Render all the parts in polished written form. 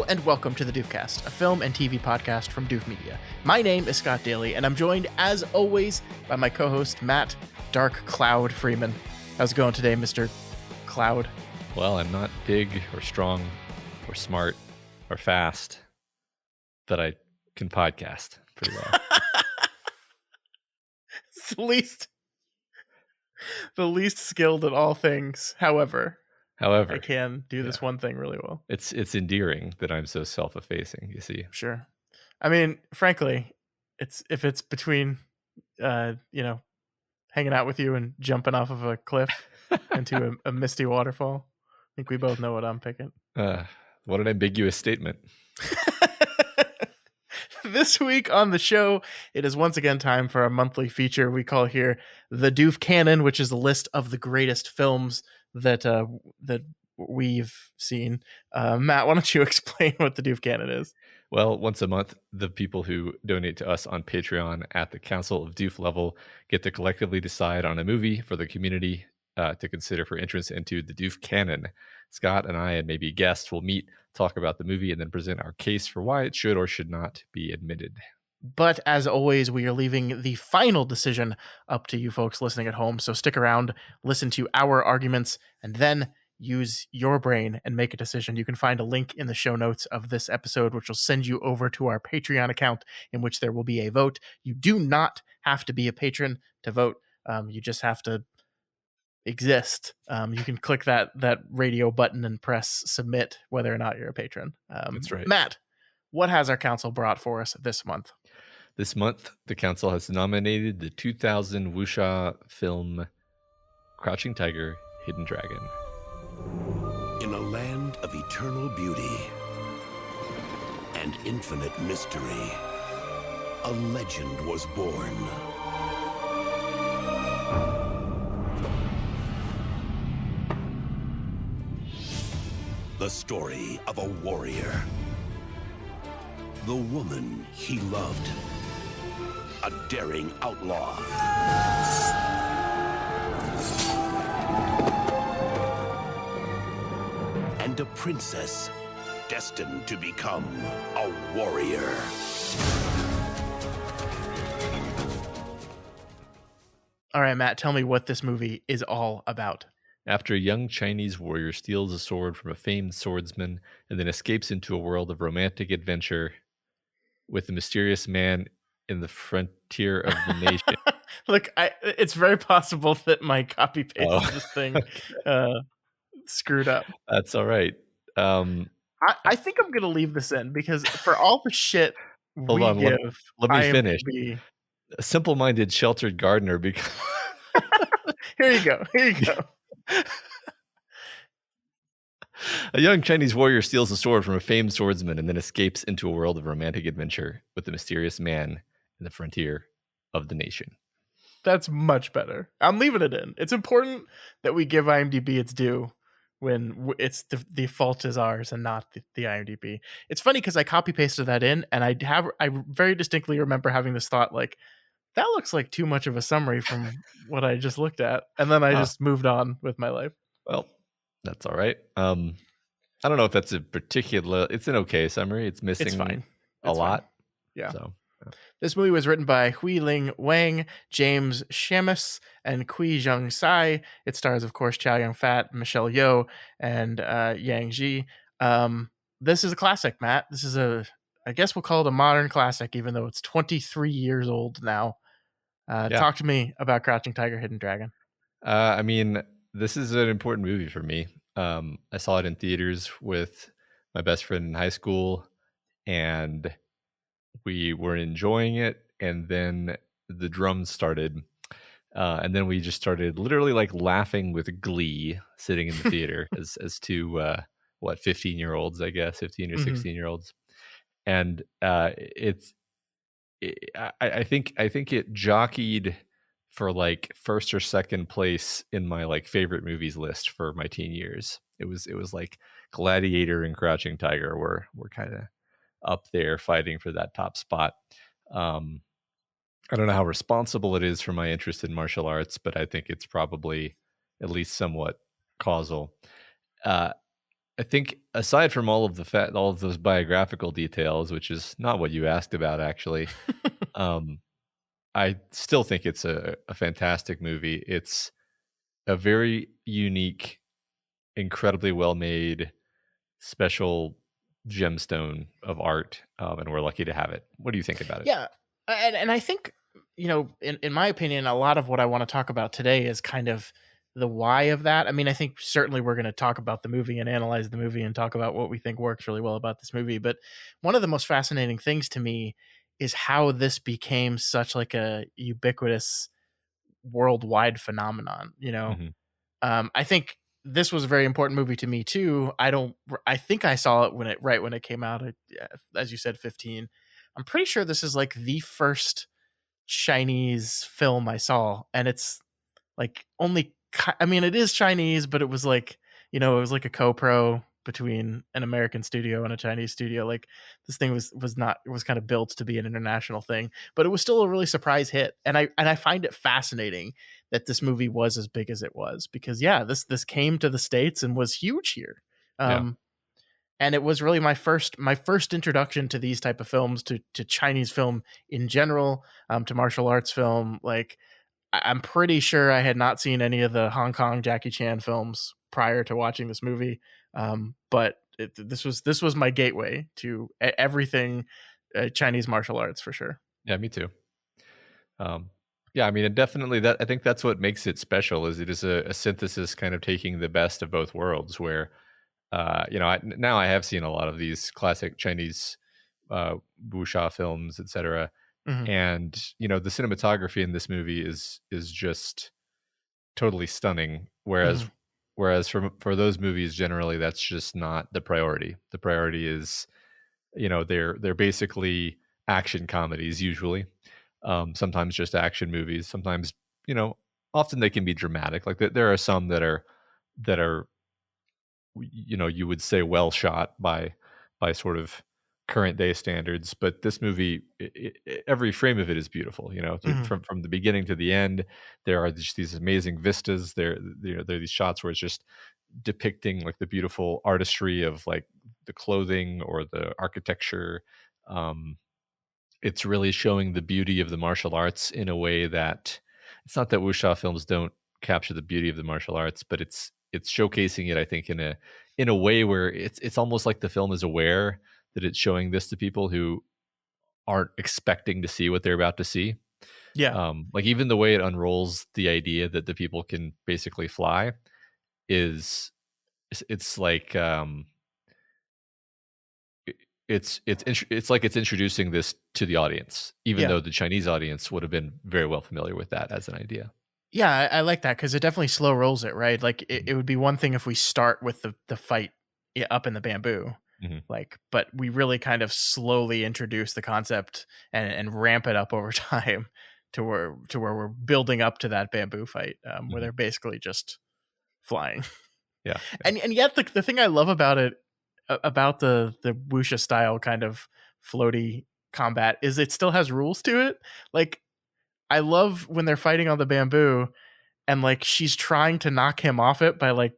and welcome to the Doofcast, a film and TV podcast from Doof Media. My name is Scott Daly, and I'm joined, as always, by my co-host, Matt Dark Cloud Freeman. How's it going today, Mr. Cloud? Well, I'm not big or strong or smart or fast, but I can podcast pretty well. It's the least skilled at all things. However, I can do this one thing really well. It's endearing that I'm so self-effacing, you see. Sure. I mean, frankly, if it's between hanging out with you and jumping off of a cliff into a misty waterfall, I think we both know what I'm picking. What an ambiguous statement. This week on the show, it is once again time for our monthly feature we call here the Doof Canon, which is a list of the greatest films that we've seen. Matt, why don't you explain what the Doof Canon is? Well, once a month, the people who donate to us on Patreon at the Council of Doof level get to collectively decide on a movie for the community to consider for entrance into the Doof Canon. Scott and I and maybe guests will meet, talk about the movie, and then present our case for why it should or should not be admitted. But as always, we are leaving the final decision up to you folks listening at home. So stick around, listen to our arguments, and then use your brain and make a decision. You can find a link in the show notes of this episode, which will send you over to our Patreon account in which there will be a vote. You do not have to be a patron to vote. You just have to exist. You can click that radio button and press submit whether or not you're a patron. That's right. Matt, what has our council brought for us this month? This month, the council has nominated the 2000 wuxia film Crouching Tiger, Hidden Dragon. In a land of eternal beauty and infinite mystery, a legend was born. The story of a warrior. The woman he loved. A daring outlaw. And a princess destined to become a warrior. All right, Matt, tell me what this movie is all about. After a young Chinese warrior steals a sword from a famed swordsman and then escapes into a world of romantic adventure with a mysterious man in the frontier of the nation. Look, it's very possible that my copy paste of this thing screwed up. That's all right. I think I'm going to leave this in because for all the shit Hold on, give, let me finish. A simple-minded sheltered gardener because Here you go. A young Chinese warrior steals a sword from a famed swordsman and then escapes into a world of romantic adventure with a mysterious man in the frontier of the nation. That's much better. I'm leaving it in. It's important that we give IMDb its due when it's the fault is ours and not the IMDb. It's funny because I copy pasted that in and I very distinctly remember having this thought like, that looks like too much of a summary from what I just looked at. And then I just moved on with my life. Well, that's all right. I don't know if that's it's an okay summary. It's missing a lot. Fine. Yeah. So this movie was written by Hui-Ling Wang, James Shamus, and Kui Zheng Sai. It stars, of course, Chow Yun-fat, Michelle Yeoh, and Yang Ji. This is a classic, Matt. This is I guess we'll call it a modern classic, even though it's 23 years old now. Talk to me about Crouching Tiger, Hidden Dragon. I mean, this is an important movie for me. I saw it in theaters with my best friend in high school, and we were enjoying it. And then the drums started, and then we just started literally like laughing with glee, sitting in the theater as two 15-year-olds, I guess, 15 or 16-year-olds. And I think it jockeyed for like first or second place in my like favorite movies list for my teen years. It was like Gladiator and Crouching Tiger were kind of up there fighting for that top spot. I don't know how responsible it is for my interest in martial arts, but I think it's probably at least somewhat causal. I think aside from all of those biographical details, which is not what you asked about actually, um, I still think it's a fantastic movie. It's a very unique, incredibly well made, special gemstone of art, and we're lucky to have it. What do you think about it? Yeah, and I think, in my opinion, a lot of what I want to talk about today is kind of the why of that. I mean, I think certainly we're going to talk about the movie and analyze the movie and talk about what we think works really well about this movie. But one of the most fascinating things to me is how this became such like a ubiquitous worldwide phenomenon. Mhm. I think this was a very important movie to me too. I think I saw it when it came out. Yeah, as you said, 15. I'm pretty sure this is like the first Chinese film I saw, and it's like I mean, it is Chinese, but it was like, it was like a co-pro between an American studio and a Chinese studio. Like, this thing was not it was kind of built to be an international thing, but it was still a really surprise hit. And I find it fascinating that this movie was as big as it was, because yeah, this came to the States and was huge here. Yeah. Um and it was really my first introduction to these type of films, to Chinese film in general, to martial arts film. Like, I'm pretty sure I had not seen any of the Hong Kong Jackie Chan films prior to watching this movie. But this was my gateway to everything Chinese martial arts for sure. Yeah, me too. Um, yeah, I mean, it definitely that I think that's what makes it special is it is a synthesis kind of taking the best of both worlds where now I have seen a lot of these classic Chinese wuxia films, etc. Hmm. And the cinematography in this movie is just totally stunning. Hmm. Whereas for those movies, generally that's just not the priority. The priority is they're basically action comedies usually. Sometimes just action movies. Sometimes you know often they can be dramatic. Like there are some that are you would say well shot by sort of current day standards, but this movie every frame of it is beautiful, Hmm. from the beginning to the end. There are just these amazing vistas there are these shots where it's just depicting like the beautiful artistry of like the clothing or the architecture. um it's really showing the beauty of the martial arts in a way that it's not that wuxia films don't capture the beauty of the martial arts, but it's showcasing it, I think, in a way where it's almost like the film is aware that it's showing this to people who aren't expecting to see what they're about to see. Yeah, Like even the way it unrolls the idea that the people can basically fly is it's like it- it's like it's introducing this to the audience, even yeah. though the Chinese audience would have been very well familiar with that as an idea. Yeah, I like that because it definitely slow rolls it, right? Like, it, Mhm. it would be one thing if we start with the fight up in the bamboo, Mhm. like, but we really kind of slowly introduce the concept and ramp it up over time to where we're building up to that bamboo fight, where Mhm. they're basically just flying. Yeah, yeah. And yet the thing I love about it, about the wuxia style kind of floaty combat, is it still has rules to it. Like, I love when they're fighting on the bamboo, and like she's trying to knock him off it by like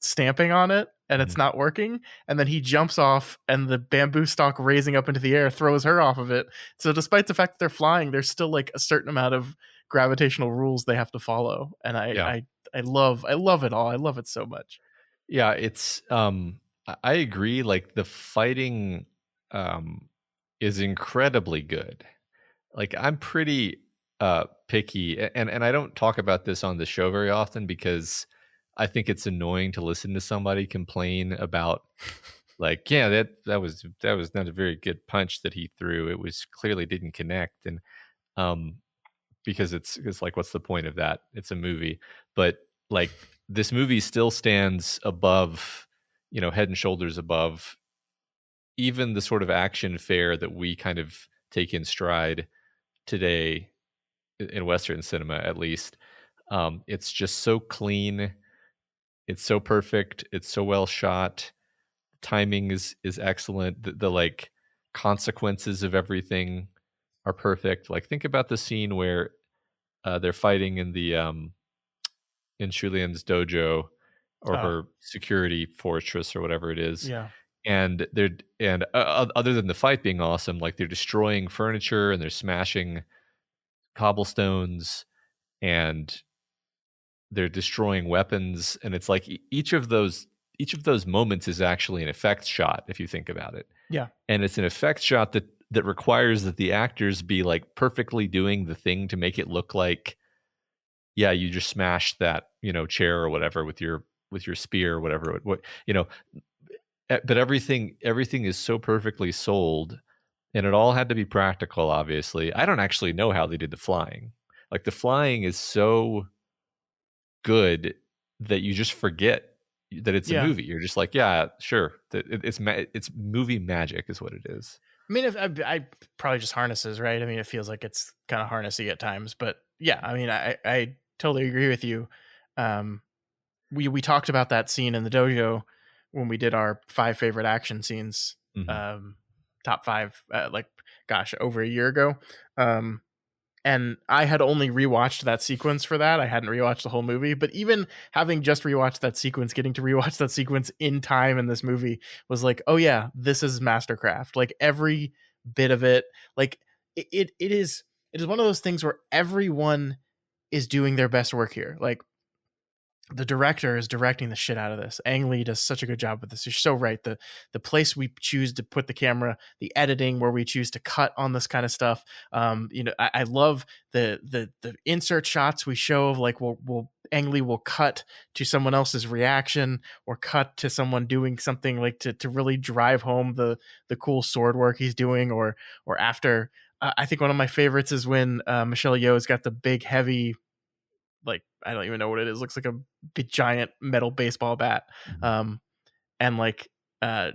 stamping on it, and it's Mhm. not working, and then he jumps off and the bamboo stalk raising up into the air throws her off of it. So despite the fact that they're flying, there's still like a certain amount of gravitational rules they have to follow, and I Yeah. I I love it all. I love it so much. Yeah, it's I agree, like the fighting um is incredibly good. Like I'm pretty picky and I don't talk about this on the show very often because I think it's annoying to listen to somebody complain about like, yeah, that was not a very good punch that he threw. It was clearly didn't connect. And um because it's like what's the point of that? It's a movie. But like this movie still stands above, head and shoulders above even the sort of action fare that we kind of take in stride today in Western cinema, at least. It's just so clean. It's so perfect. It's so well shot. Timing is excellent. The like consequences of everything are perfect. Like think about the scene where they're fighting in Shulian's dojo, or her security fortress or whatever it is. Yeah. And they're and other than the fight being awesome, like they're destroying furniture and they're smashing cobblestones and they're destroying weapons, and it's like each of those moments is actually an effect shot if you think about it. Yeah. And it's an effect shot that requires that the actors be like perfectly doing the thing to make it look like, yeah, you just smashed that, chair or whatever with your spear or whatever. But everything is so perfectly sold, and it all had to be practical. Obviously, I don't actually know how they did the flying. Like the flying is so good that you just forget that it's a Yeah. movie. You're just like, yeah, sure. It's movie magic is what it is. I mean, if I probably just harnesses, right? I mean, it feels like it's kind of harnessy at times, but yeah, I mean, I totally agree with you. Um, we talked about that scene in the dojo when we did our 5 favorite action scenes, Mhm. top 5, like gosh, over a year ago. And I had only rewatched that sequence for that. I hadn't rewatched the whole movie, but even having just rewatched that sequence, getting to rewatch that sequence in time in this movie was like, oh yeah, this is mastercraft. Like every bit of it, like it is one of those things where everyone is doing their best work here. Like the director is directing the shit out of this. Ang Lee does such a good job with this. You're so right. The place we choose to put the camera, the editing where we choose to cut on this kind of stuff. I love the insert shots we show of like we'll Ang Lee will cut to someone else's reaction or cut to someone doing something like to really drive home the cool sword work he's doing or after. I think one of my favorites is when Michelle Yeoh's got the big heavy, like I don't even know what it is. Looks like a big giant metal baseball bat. Um, and like uh,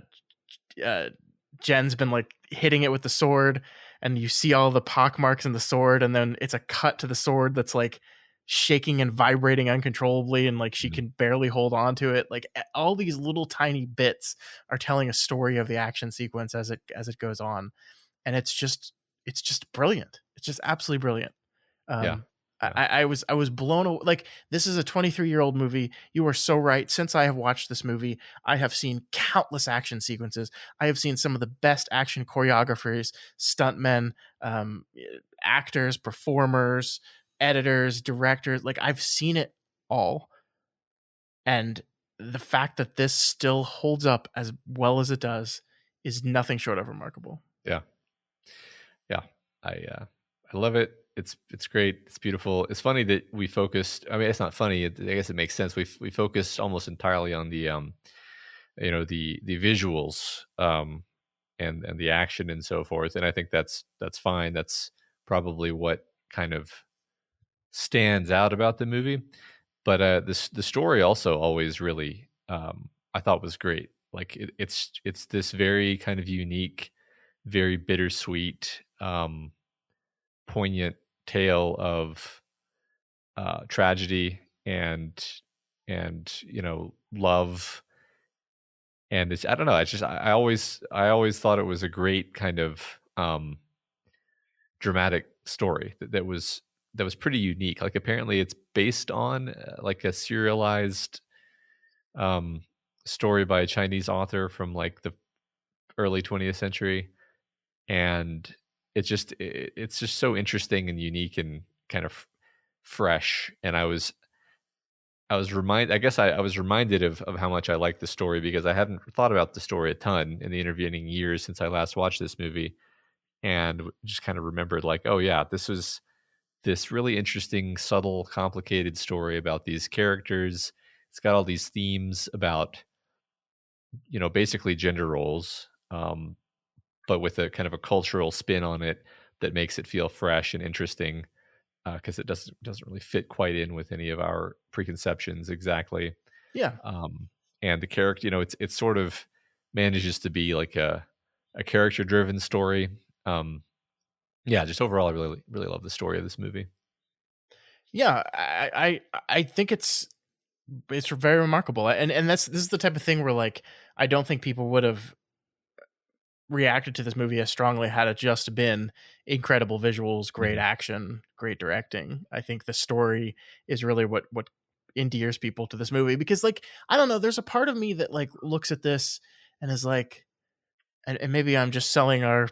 uh, Jen's been like hitting it with the sword, and you see all the pock marks in the sword, and then it's a cut to the sword that's like shaking and vibrating uncontrollably, and like she Mhm. can barely hold on to it. Like all these little tiny bits are telling a story of the action sequence as it goes on, and it's just brilliant. It's just absolutely brilliant. Yeah. Um, Yeah. I was blown away. Like this is a 23-year-old movie. You are so right. Since I have watched this movie, I have seen countless action sequences. I have seen some of the best action choreographers, stuntmen, actors, performers, editors, directors. Like I've seen it all, and the fact that this still holds up as well as it does is nothing short of remarkable. Yeah. Yeah. I love it. It's great. It's beautiful. It's funny that we focused. I mean, it's not funny. I guess it makes sense. We focused almost entirely on the visuals, and the action and so forth. And I think that's fine. That's probably what kind of stands out about the movie. But the story also always really, I thought was great. Like it's this very kind of unique, very bittersweet, poignant tale of tragedy and love. And it's, I don't know, it's just I always thought it was a great kind of dramatic story that was pretty unique. Like apparently it's based on like a serialized um story by a Chinese author from like the early 20th century, and it's just so interesting and unique and kind of fresh. And I was reminded of how much I liked the story because I hadn't thought about the story a ton in the intervening years since I last watched this movie, and just kind of remembered like, oh yeah, this was this really interesting, subtle, complicated story about these characters. It's got all these themes about, basically gender roles, but with a kind of a cultural spin on it that makes it feel fresh and interesting, because it doesn't really fit quite in with any of our preconceptions exactly. Yeah. Um, and the character, it's sort of manages to be like a character driven story. Um, yeah, just overall, I really really love the story of this movie. Yeah, I think it's very remarkable, and this is the type of thing where like I don't think people would have reacted to this movie as strongly had it just been incredible visuals, great Mhm. action, great directing. I think the story is really what endears people to this movie, because like, I don't know, there's a part of me that like looks at this and is like, and maybe I'm just selling our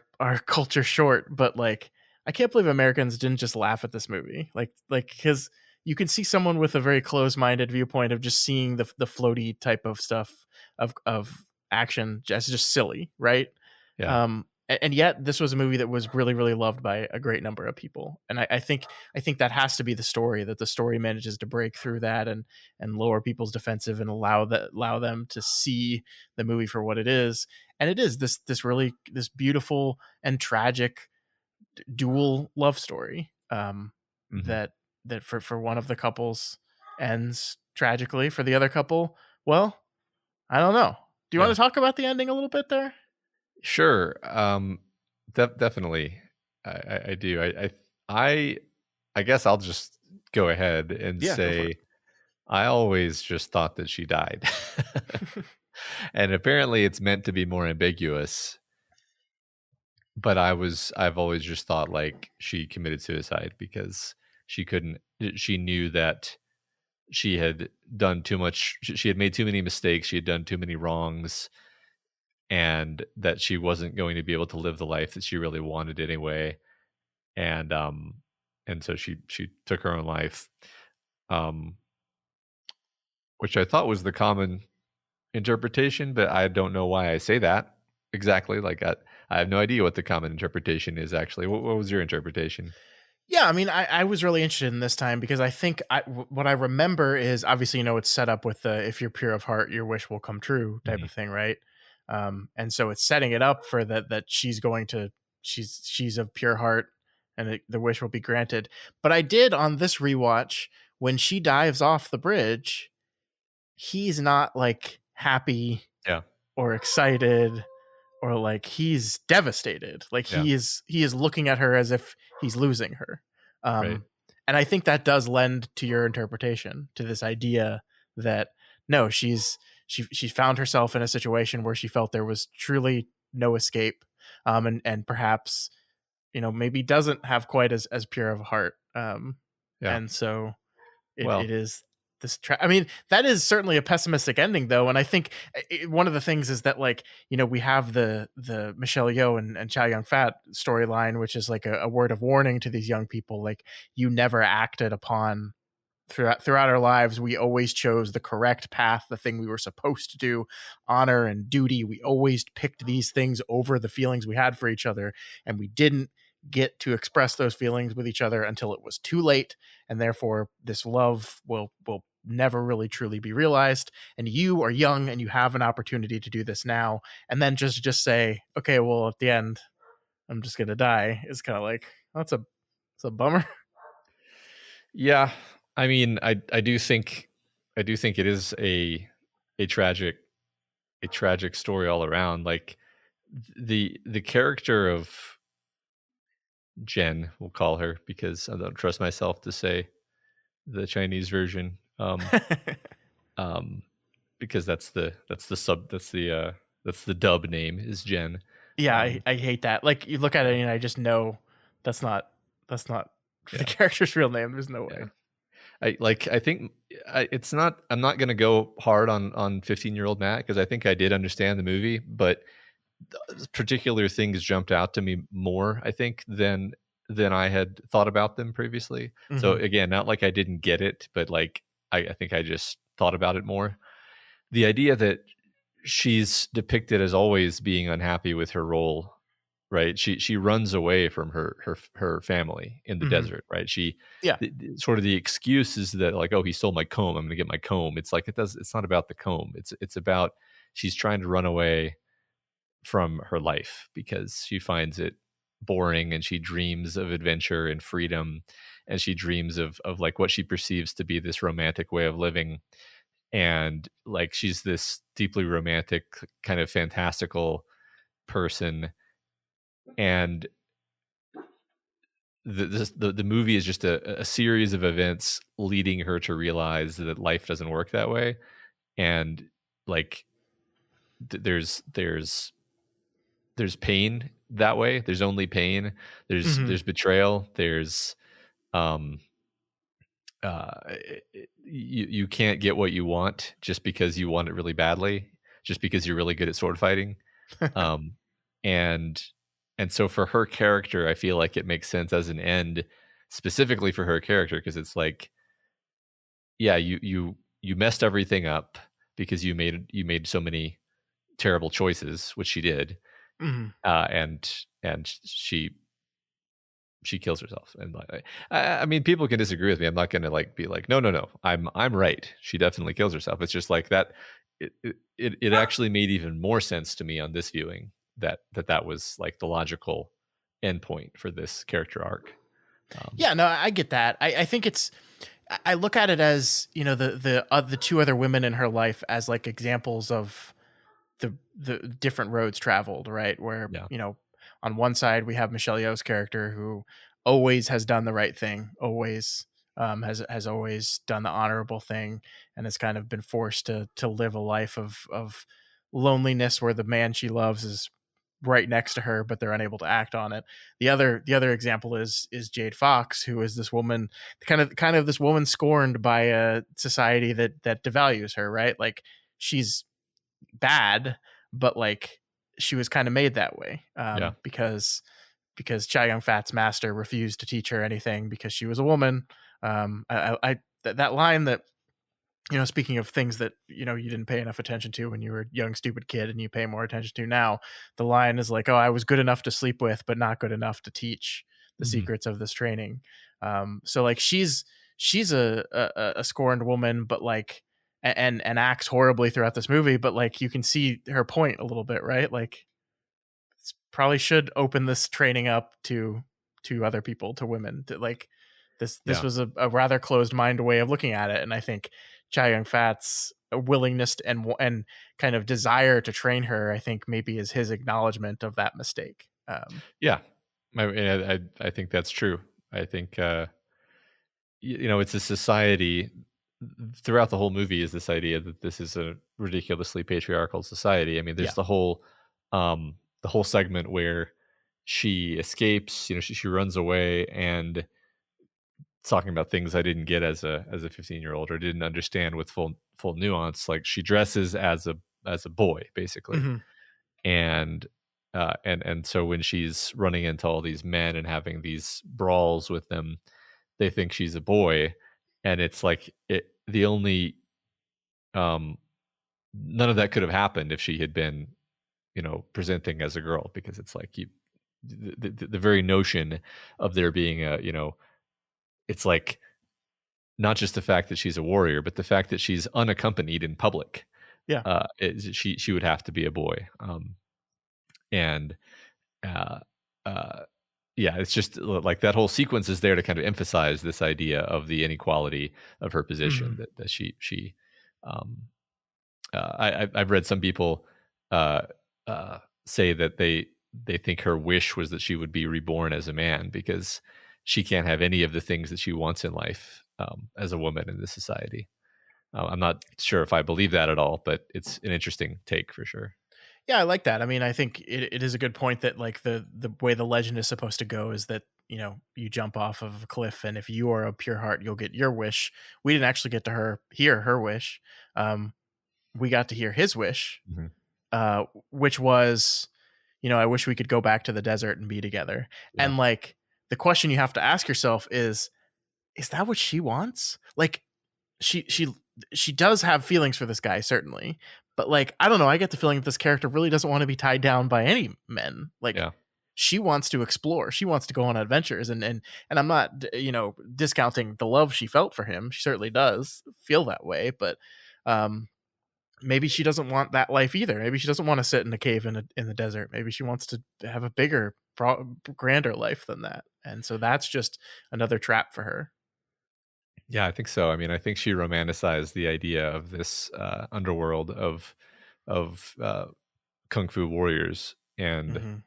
culture short, but like, I can't believe Americans didn't just laugh at this movie. Like because you can see someone with a very close-minded viewpoint of just seeing the floaty type of stuff of action as just silly, right? Yeah. And yet this was a movie that was really, really loved by a great number of people. And I think that has to be the story, that the story manages to break through that and lower people's defensive and allow them to see the movie for what it is. And it is this beautiful and tragic dual love story, Mm-hmm. that for one of the couples ends tragically. For the other couple, well, I don't know. Do you want Yeah. to talk about the ending a little bit there? Sure. Definitely. I do. I guess I'll just go ahead and Yeah, go for it. say I always just thought that she died. And apparently it's meant to be more ambiguous, but I've always just thought like she committed suicide because she knew that she had done too much, she had made too many mistakes, she had done too many wrongs, and that she wasn't going to be able to live the life that she really wanted anyway. And so she took her own life, um which I thought was the common interpretation, but I don't know why I say that exactly. Like I have no idea what the common interpretation is actually. What was your interpretation? Yeah, I mean, I was really interested in this time because I think what I remember is, obviously, it's set up with the "if you're pure of heart, your wish will come true" type Mhm. of thing, right? And so it's setting it up for that she's going to she's of pure heart, and the wish will be granted. But I did, on this rewatch, when she dives off the bridge, he's not like happy Yeah, or excited, or like he's devastated. Like yeah, he is looking at her as if he's losing her. right. And I think that does lend to your interpretation, to this idea that no, she found herself in a situation where she felt there was truly no escape, and perhaps, maybe doesn't have quite as pure of a heart, Yeah. and so it Well, is this I mean, that is certainly a pessimistic ending, though. And I think one of the things is that, like, we have the Michelle Yeoh and Chow Yun Fat storyline, which is like a word of warning to these young people, like, you never acted upon, throughout our lives, we always chose the correct path, the thing we were supposed to do, honor and duty. We always picked these things over the feelings we had for each other, and we didn't get to express those feelings with each other until it was too late, and therefore this love will never really truly be realized. And you are young and you have an opportunity to do this now, and then just say, okay, well, at the end, I'm just gonna die, is kind of like, that's it's a bummer. yeah. I mean, I do think it is a tragic a tragic story all around. Like the character of Jen, we'll call her because I don't trust myself to say the Chinese version. Um, because that's the dub name is Jen. Yeah, Um, I hate that. Like, you look at yeah, it and I just know that's not the yeah, character's real name. There's no yeah. way. I think it's not. I'm not going to go hard on 15-year-old Matt because I think I did understand the movie, but particular things jumped out to me more, I think, than I had thought about them previously. So Hmm. again, not like I didn't get it, but like I think I just thought about it more. The idea that she's depicted as always being unhappy with her role, right? She runs away from her family in the Hmm. desert, right? She Yeah. sort of the excuse is that like, oh, he stole my comb, I'm gonna get my comb. It's like it's not about the comb, it's about she's trying to run away from her life because she finds it boring, and she dreams of adventure and freedom, and she dreams of like what she perceives to be this romantic way of living. And like she's this deeply romantic, kind of fantastical person. And the movie is just a series of events leading her to realize that life doesn't work that way. And like there's pain that way, there's only pain, Hmm. there's betrayal, there's um you can't get what you want just because you want it really badly, just because you're really good at sword fighting. Um, and so for her character, I feel like it makes sense as an end, specifically for her character, because it's like, yeah, you messed everything up because you made so many terrible choices, which she did, Mhm. and she kills herself. And like, I mean, people can disagree with me. I'm not going to like be like, no, no, no, I'm right. She definitely kills herself. It's just like that. It actually made even more sense to me on this viewing that was like the logical endpoint for this character arc. Yeah, no, I get that. I think I look at it as, you know, the two other women in her life as like examples of the different roads traveled, right? Where, Yeah. you know, on one side we have Michelle Yeoh's character who always has done the right thing, always has always done the honorable thing, and has kind of been forced to live a life of loneliness where the man she loves is right next to her, but they're unable to act on it. The other example is Jade Fox, who is this woman, kind of this woman scorned by a society that devalues her, right? Like she's bad, but like she was kind of made that way, Yeah. because Chow Yun Fat's master refused to teach her anything because she was a woman. That line that, you know, speaking of things that, you know, you didn't pay enough attention to when you were a young stupid kid and you pay more attention to now, the line is like, oh, I was good enough to sleep with but not good enough to teach the Mhm. secrets of this training. So like she's a scorned woman, but like, and acts horribly throughout this movie, but like you can see her point a little bit, right? Like probably should open this training up to other people, to women, to like this Yeah. was a rather closed mind way of looking at it. And I think Chow Yun Fat's willingness and kind of desire to train her, I think maybe is his acknowledgement of that mistake. Yeah. I think that's true. I think it's a society throughout the whole movie is this idea that this is a ridiculously patriarchal society. I mean, there's Yeah. the whole segment where she escapes, she runs away and talking about things I didn't get as a 15-year-old or didn't understand with full nuance. Like she dresses as a boy basically. Hmm. And so when she's running into all these men and having these brawls with them, they think she's a boy, and it's like the only um none of that could have happened if she had been presenting as a girl, because it's like the very notion of there being it's like not just the fact that she's a warrior, but the fact that she's unaccompanied in public. Yeah. She would have to be a boy. And uh, uh, yeah, it's just like that whole sequence is there to kind of emphasize this idea of the inequality of her position, Hmm. that she um, I've read some people uh, say that they think her wish was that she would be reborn as a man, because she can't have any of the things that she wants in life as a woman in this society. I'm not sure if I believe that at all, but it's an interesting take for sure. Yeah, I like that. I mean, I think it is a good point that like the way the legend is supposed to go is that, you know, you jump off of a cliff and if you are a pure heart, you'll get your wish. We didn't actually get to hear her wish. Um, we got to hear his wish, Hmm. which was, you know, I wish we could go back to the desert and be together. Yeah, And like the question you have to ask yourself is that what she wants? Like she she she does have feelings for this guy, certainly, but like I don't know, I get the feeling that this character really doesn't want to be tied down by any men. Like yeah, she wants to explore, she wants to go on adventures, and I'm not, you know, discounting the love she felt for him. She certainly does feel that way, but um maybe she doesn't want that life either. Maybe she doesn't want to sit in a cave in the desert. Maybe she wants to have a bigger, grander life than that. And so that's just another trap for her. yeah. I think so. I mean, I think she romanticized the idea of this underworld of kung fu warriors, and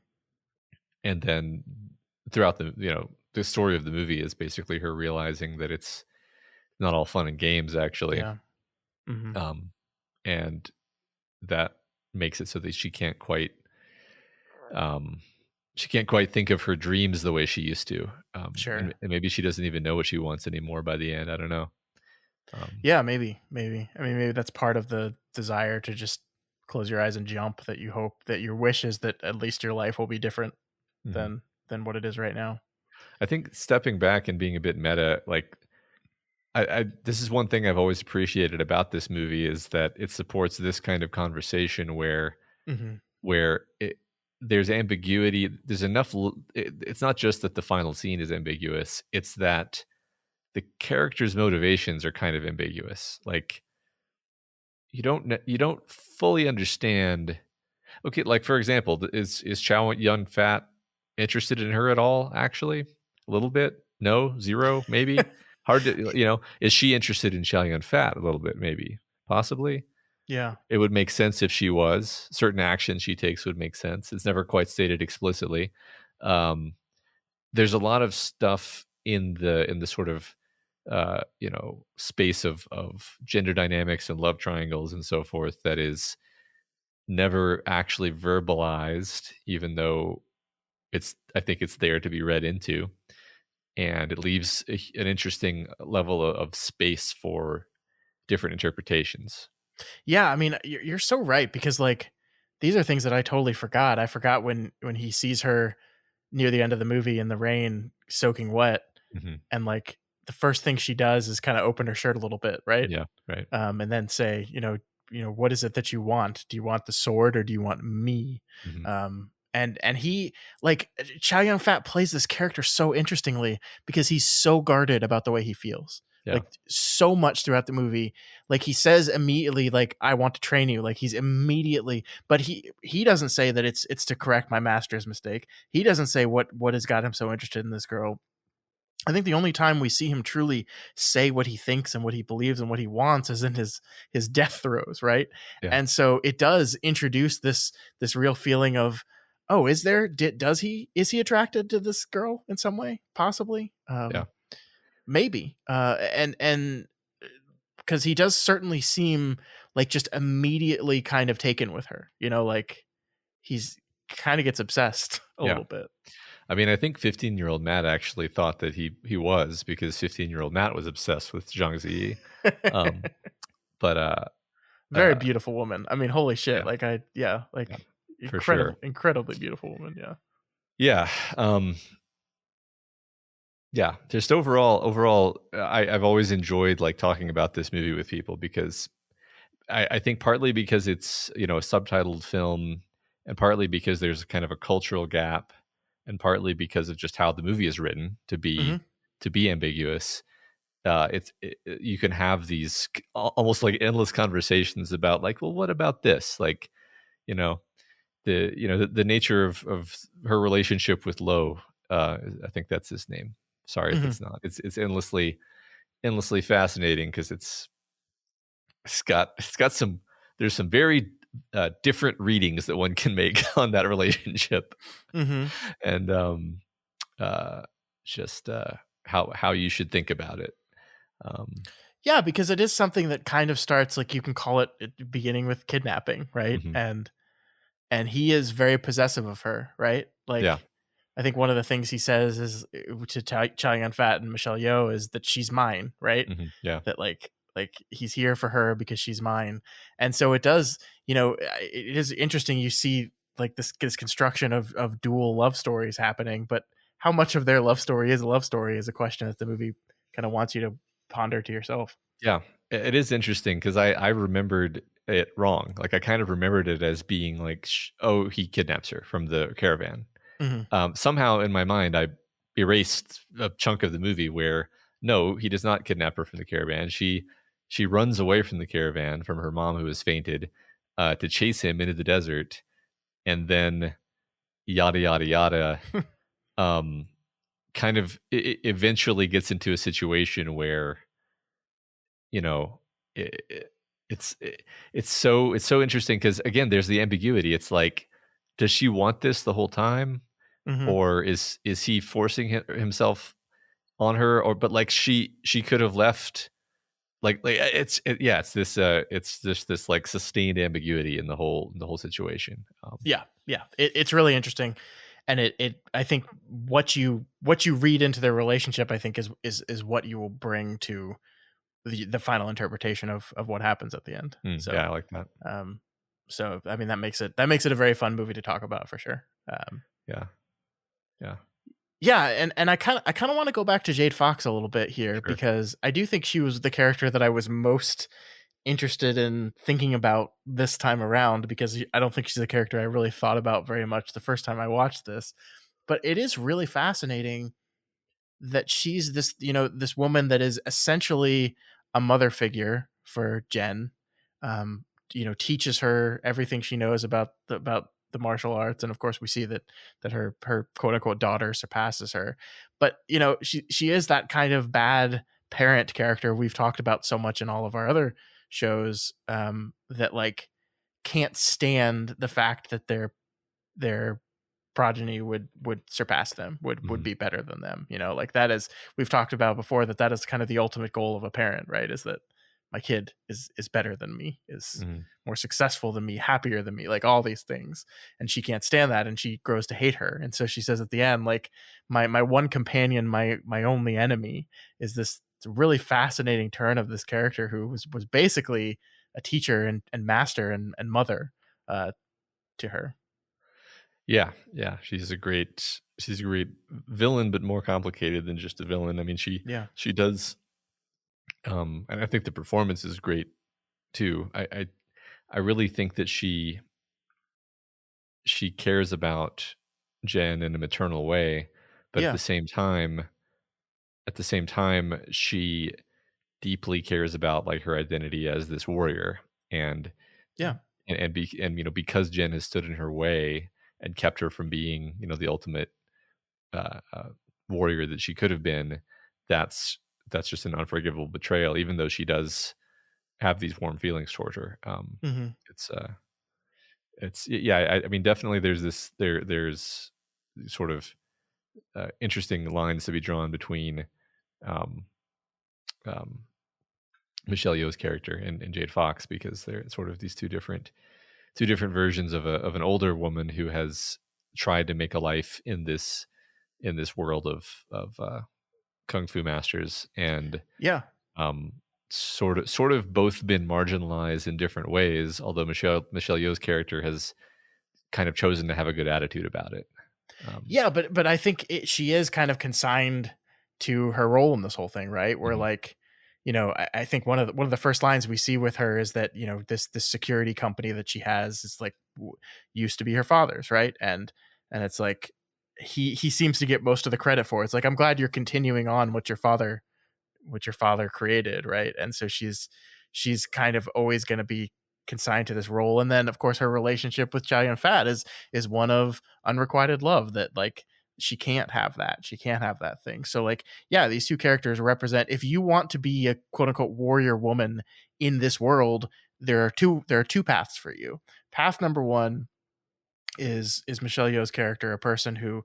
Hmm. then throughout the story of the movie is basically her realizing that it's not all fun and games actually. Yeah. Hmm. um and that makes it so that she can't quite um she can't quite think of her dreams the way she used to. Sure. And maybe she doesn't even know what she wants anymore by the end. I don't know. Yeah, maybe. I mean, maybe that's part of the desire to just close your eyes and jump, that you hope that your wish is that at least your life will be different Mhm. than what it is right now. I think stepping back and being a bit meta, like this is one thing I've always appreciated about this movie is that it supports this kind of conversation Mhm. where there's ambiguity. There's enough. It's not just that the final scene is ambiguous. It's that the characters' motivations are kind of ambiguous. Like you don't fully understand. Okay, like for example, is Chow Yun Fat interested in her at all? Actually, a little bit. No, zero, maybe. Hard to Is she interested in Chow Yun Fat a little bit? Maybe, possibly. Yeah. It would make sense if she was. Certain actions she takes would make sense. It's never quite stated explicitly. Um, there's a lot of stuff in the sort of space of gender dynamics and love triangles and so forth that is never actually verbalized, even though I think it's there to be read into, and it leaves an interesting level of space for different interpretations. Yeah, I mean, you're so right, because like these are things that I totally forgot. I forgot when he sees her near the end of the movie in the rain soaking wet, Hmm. and like the first thing she does is kind of open her shirt a little bit, right? Yeah, right. And then say, what is it that you want? Do you want the sword or do you want me? Hmm. And he, like, Chow Yun Fat plays this character so interestingly because he's so guarded about the way he feels. Yeah, Like so much throughout the movie, like he says immediately, like, I want to train you. Like he's immediately, but he doesn't say that it's to correct my master's mistake. He doesn't say what has got him so interested in this girl. I think the only time we see him truly say what he thinks and what he believes and what he wants is in his death throes, right? yeah, And so it does introduce this real feeling of, oh, is he attracted to this girl in some way? Possibly, yeah, maybe, and because he does certainly seem like just immediately kind of taken with her, like he's kind of gets obsessed a yeah. little bit. I mean, I think 15-year-old Matt actually thought that he was, because 15-year-old Matt was obsessed with Zhang Ziyi. Um, but Very uh, beautiful woman. I mean, holy shit. yeah, Like yeah, for sure. incredibly beautiful woman. Yeah. Yeah, yeah. Just overall, I've always enjoyed like talking about this movie with people because I think partly because it's a subtitled film, and partly because there's kind of a cultural gap, and partly because of just how the movie is written Hmm. to be ambiguous. You can have these almost like endless conversations about like, well, what about this? Like, you know, the nature of her relationship with Lo. I think that's his name. Sorry if Hmm. it's not. It's endlessly fascinating because it's got some there's some very different readings that one can make on that relationship, Hmm. and uh, just how you should think about it. Um, Yeah, because it is something that kind of starts, like, you can call it beginning with kidnapping, right? mhm. And he is very possessive of her, right? Yeah. Like, I think one of the things he says is to Chow Yun Fat and Michelle Yeoh is that she's mine, right? Mhm. Yeah. That like he's here for her because she's mine. And so it does, it is interesting. You see like this construction of dual love stories happening, but how much of their love story is a love story is a question that the movie kind of wants you to ponder to yourself. Yeah. It is interesting because I remembered it wrong. Like I kind of remembered it as being like, oh, he kidnaps her from the caravan. Hmm. Somehow in my mind, I erased a chunk of the movie where no, he does not kidnap her from the caravan. She runs away from the caravan from her mom who has fainted to chase him into the desert, and then yada yada yada. Um, kind of eventually gets into a situation where you know it, it's it's so interesting because again, there's the ambiguity. It's like, does she want this the whole time? Hmm. Or is he forcing himself on her? Or but like she could have left. Yeah, it's just this like sustained ambiguity in the whole situation. Yeah, yeah, it's really interesting. and it I think what you read into their relationship, I think is what you will bring to the final interpretation of what happens at the end. So Yeah, I like that. um so I mean, that makes it a very fun movie to talk about for sure. Yeah, yeah, Yeah, and I kind of want to go back to Jade Fox a little bit here, sure. because I do think she was the character that I was most interested in thinking about this time around, because I don't think she's a character I really thought about very much the first time I watched this. But it is really fascinating that she's this, this woman that is essentially a mother figure for Jen. Teaches her everything she knows about the martial arts, and of course we see that her quote unquote daughter surpasses her. But she is that kind of bad parent character we've talked about so much in all of our other shows, that like can't stand the fact that their progeny would surpass them, would Mhm, be better than them. Like, that is, we've talked about before, that is kind of the ultimate goal of a parent, right? Is that my kid is better than me, is mhm. more successful than me, happier than me, like all these things. And she can't stand that, and she grows to hate her. And so she says at the end, like, my one companion, my only enemy, is this really fascinating turn of this character who was basically a teacher and master and mother, uh to her. Yeah, yeah, she's a great villain, but more complicated than just a villain. I mean, she Yeah. she does, and I think the performance is great too. I really think that she cares about Jen in a maternal way, but Yeah. at the same time, she deeply cares about like her identity as this warrior, and Yeah. because Jen has stood in her way and kept her from being the ultimate uh, uh, warrior that she could have been. That's just an unforgivable betrayal, even though she does have these warm feelings toward her. Mhm. It's yeah. I mean, definitely there's sort of interesting lines to be drawn between um, um, Michelle Yeoh's character and Jade Fox, because they're sort of these two different versions of an older woman who has tried to make a life in this world of kung fu masters, and Yeah. um, sort of both been marginalized in different ways. Although Michelle Yeoh's character has kind of chosen to have a good attitude about it. Um, Yeah, but I think she is kind of consigned to her role in this whole thing, right? Where, mhm. like, I think one of the first lines we see with her is that, this security company that she has is like, used to be her father's, right? And it's like, he seems to get most of the credit for it. It's like, I'm glad you're continuing on what your father created, right? And so she's kind of always going to be consigned to this role. And then of course her relationship with Chow Yun Fat is one of unrequited love, that like she can't have that thing. So like, yeah, these two characters represent, if you want to be a quote unquote warrior woman in this world, there are two paths for you. Path number one is Michelle Yeoh's character, a person who,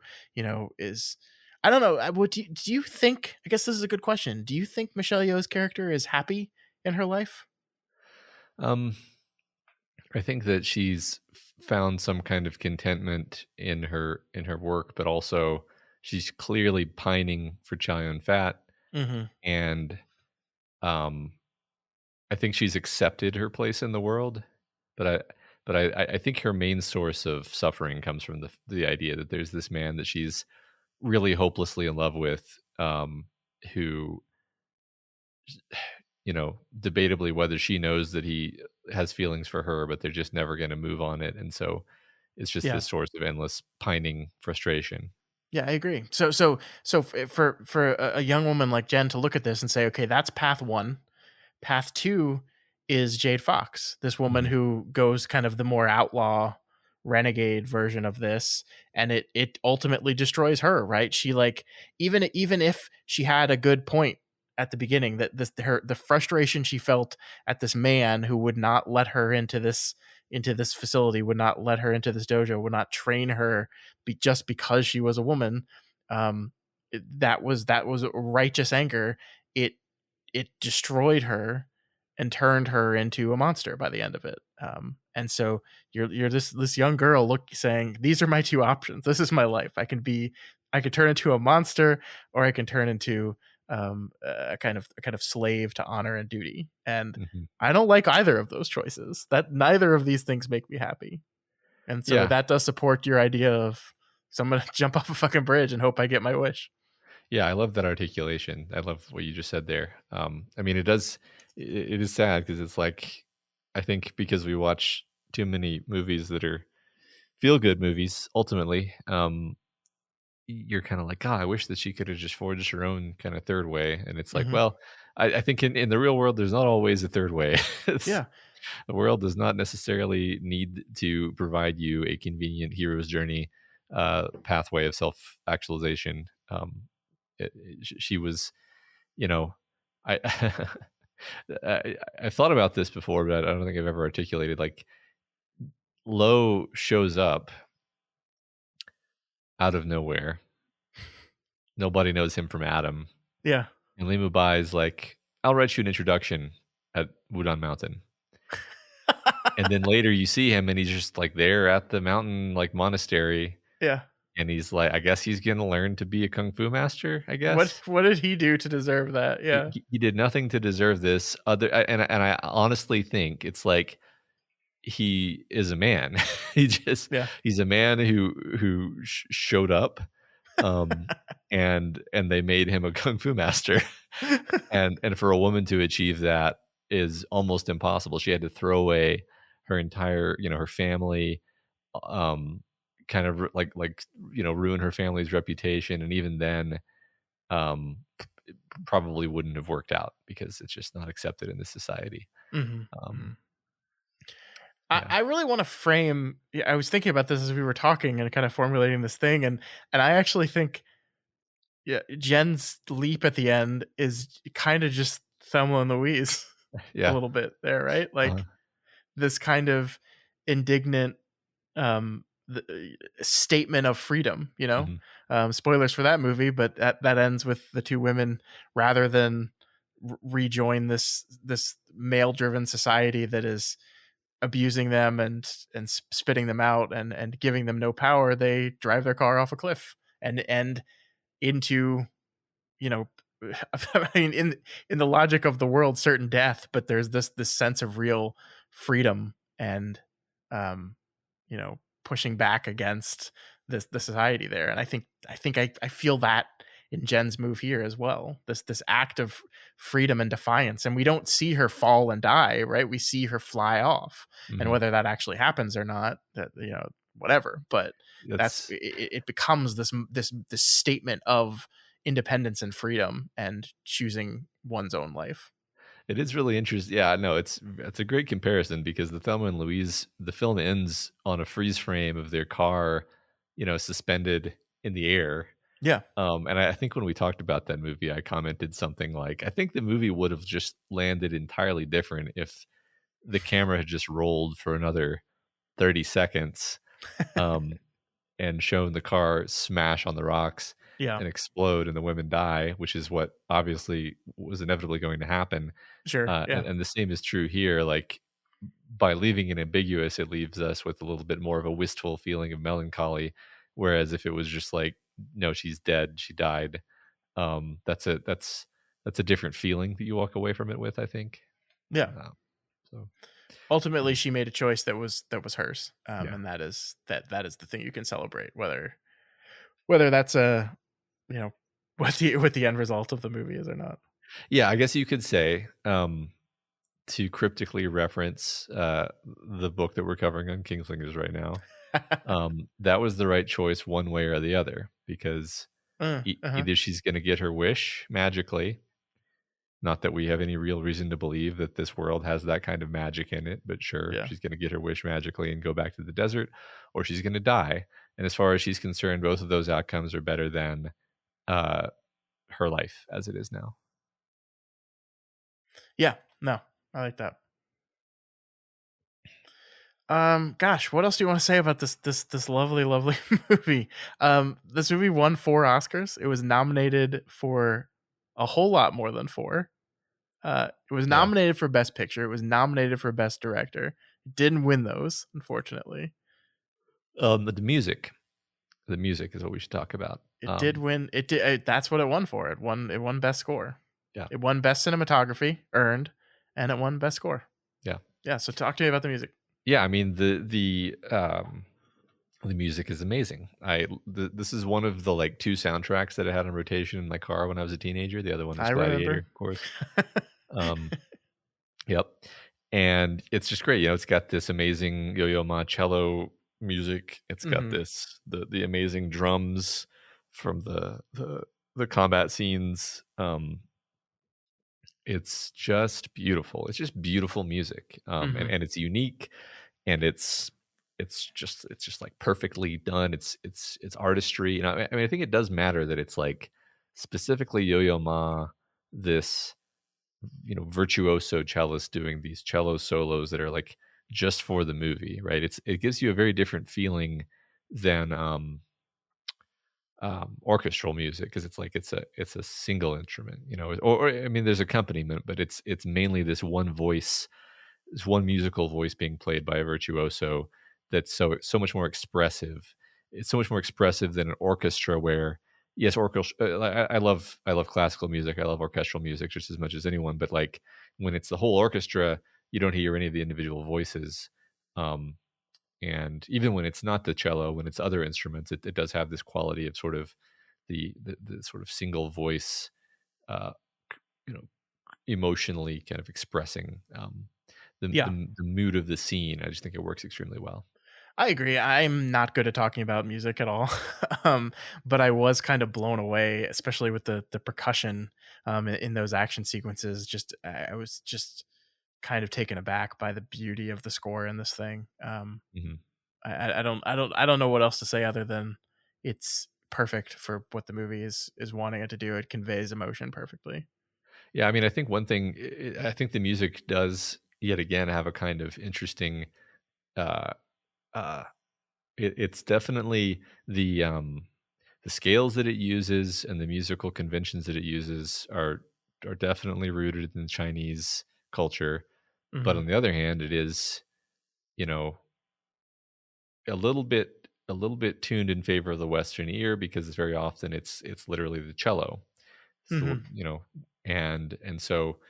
is, I don't know. What do you think? I guess this is a good question. Do you think Michelle Yeoh's character is happy in her life? um, I think that she's found some kind of contentment in her work, but also she's clearly pining for Chow Yun Fat, Mm-hmm. and um, I think she's accepted her place in the world, but I think her main source of suffering comes from the idea that there's this man that she's really hopelessly in love with, who, debatably whether she knows that he has feelings for her, but they're just never going to move on it, and so it's just Yeah, this source of endless pining frustration. yeah, I agree. So for a young woman like Jen to look at this and say, okay, that's path one. Path two is Jade Fox, this woman Mhm. who goes kind of the more outlaw renegade version of this, and it ultimately destroys her, right? She, like, even if she had a good point at the beginning, that the frustration she felt at this man who would not let her into this facility, would not let her into this dojo, would not train her, just because she was a woman, that was righteous anger. It destroyed her, and turned her into a monster by the end of it. And so you're this young girl saying, these are my two options. This is my life. I could turn into a monster, or I can turn into a kind of slave to honor and duty. And Mhm. I don't like either of those choices. That neither of these things make me happy. And so Yeah. that does support your idea of, so I'm gonna jump off a fucking bridge and hope I get my wish. Yeah, I love that articulation. I love what you just said there. I mean, it does. It is sad because it's like, I think because we watch too many movies that are feel good movies. Ultimately, you're kind of like, God, I wish that she could have just forged her own kind of third way. And it's like, Mm-hmm. well, I think in the real world, there's not always a third way. Yeah. The world does not necessarily need to provide you a convenient hero's journey pathway of self actualization. She was, you know, I, I've thought about this before, but I don't think I've ever articulated. Like, Lo shows up out of nowhere. Nobody knows him from Adam. Yeah. And Limu Bai is like, I'll write you an introduction at Wudang Mountain. And then later you see him and he's just like there at the mountain, like monastery. Yeah. And he's like, I guess he's going to learn to be a kung fu master, I guess. What did he do to deserve that? Yeah. He did nothing to deserve this and I honestly think it's like he is a man. He's a man who showed up and they made him a kung fu master. and for a woman to achieve that is almost impossible. She had to throw away her entire, her family, kind of ruin her family's reputation, and even then it probably wouldn't have worked out because it's just not accepted in this society. Mm-hmm. Yeah. I really want to frame. I was thinking about this as we were talking and kind of formulating this thing, and I actually think, Jen's leap at the end is kind of just Thelma and Louise, a little bit there, right? Like this kind of indignant statement of freedom. Spoilers for that movie, but that ends with the two women, rather than rejoin this male driven society that is abusing them and spitting them out and giving them no power, they drive their car off a cliff and end into, I mean, in the logic of the world, certain death, but there's this sense of real freedom and pushing back against the society there. And I think I feel that in Jen's move here as well. This act of freedom and defiance, and we don't see her fall and die, right? We see her fly off, and whether that actually happens or not, that whatever. But it becomes this statement of independence and freedom and choosing one's own life. It is really interesting. Yeah, no, it's a great comparison because the Thelma and Louise, the film ends on a freeze frame of their car, suspended in the air. Yeah. And I think when we talked about that movie, I commented something like, I think the movie would have just landed entirely different if the camera had just rolled for another 30 seconds and shown the car smash on the rocks and explode and the women die, which is what obviously was inevitably going to happen. Sure. And the same is true here. Like, by leaving it ambiguous, it leaves us with a little bit more of a wistful feeling of melancholy. Whereas if it was just like, no, she's dead, she died, that's a different feeling that you walk away from it with, I think. Yeah. So ultimately, she made a choice that was hers, and that is the thing you can celebrate, whether that's what the end result of the movie is or not. Yeah, I guess you could say, to cryptically reference the book that we're covering on Kingslingers right now, that was the right choice one way or the other, because either she's going to get her wish magically, not that we have any real reason to believe that this world has that kind of magic in it, but sure, she's going to get her wish magically and go back to the desert, or she's going to die. And as far as she's concerned, both of those outcomes are better than her life as it is now. Yeah, no, I like that. Gosh, what else do you want to say about this lovely movie? This movie won 4 Oscars. It was nominated for a whole lot more than 4. It was Yeah. nominated for Best Picture. It was nominated for Best Director. It didn't win those, unfortunately. But the music is what we should talk about. It did win. It did. That's what it won for. It won. It won Best Score. Yeah. It won Best Cinematography, earned, and it won Best Score. Yeah. Yeah. So talk to me about the music. Yeah, I mean the music is amazing. This is one of the like two soundtracks that I had on rotation in my car when I was a teenager. The other one was I Gladiator, remember. of course. Um, yep, and it's just great. You know, it's got this amazing Yo-Yo Ma cello music. It's got Mhm. this the amazing drums from the combat scenes. It's just beautiful. It's just beautiful music, Mhm. and it's unique, and it's just like perfectly done. It's artistry. You know, I mean, I think it does matter that it's like specifically Yo-Yo Ma, this virtuoso cellist doing these cello solos that are like just for the movie, right? It gives you a very different feeling than orchestral music because it's like it's a single instrument, you know, or I mean, there's accompaniment, but it's mainly this one voice, this one musical voice being played by a virtuoso that's so much more expressive. It's so much more expressive than an orchestra where yes, orchestra. I love classical music. I love orchestral music just as much as anyone. But like when it's the whole orchestra, you don't hear any of the individual voices. Um, and even when it's not the cello, when it's other instruments, it does have this quality of sort of the sort of single voice, uh, you know, emotionally kind of expressing Yeah, the mood of the scene. I just think it works extremely well. I agree. I'm not good at talking about music at all, but I was kind of blown away, especially with the percussion in those action sequences. Just I was just kind of taken aback by the beauty of the score in this thing. Hmm. I don't know what else to say other than it's perfect for what the movie is wanting it to do. It conveys emotion perfectly. Yeah, I mean, I think one thing, I think the music does yet again have a kind of interesting. Uh, uh, it's definitely the scales that it uses and the musical conventions that it uses are definitely rooted in Chinese culture. But Hmm. on the other hand, it is, you know, a little bit tuned in favor of the Western ear because very often it's literally the cello. So, Hmm. you know, and so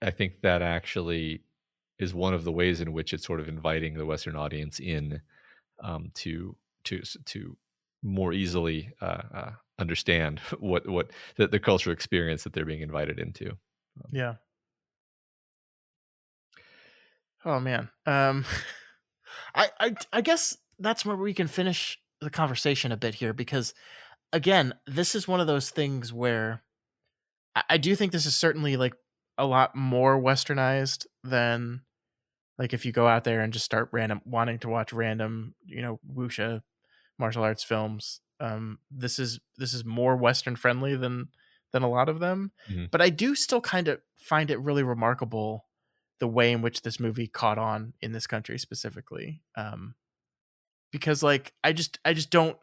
I think that actually is one of the ways in which it's sort of inviting the Western audience in to more easily understand what the cultural experience that they're being invited into. Um, Yeah. Oh man. I guess that's where we can finish the conversation a bit here because again, this is one of those things where I do think this is certainly like a lot more westernized than like if you go out there and just start random wanting to watch random, wuxia martial arts films. This is more Western friendly than a lot of them, mhm. but I do still kind of find it really remarkable the way in which this movie caught on in this country specifically. Because like I just don't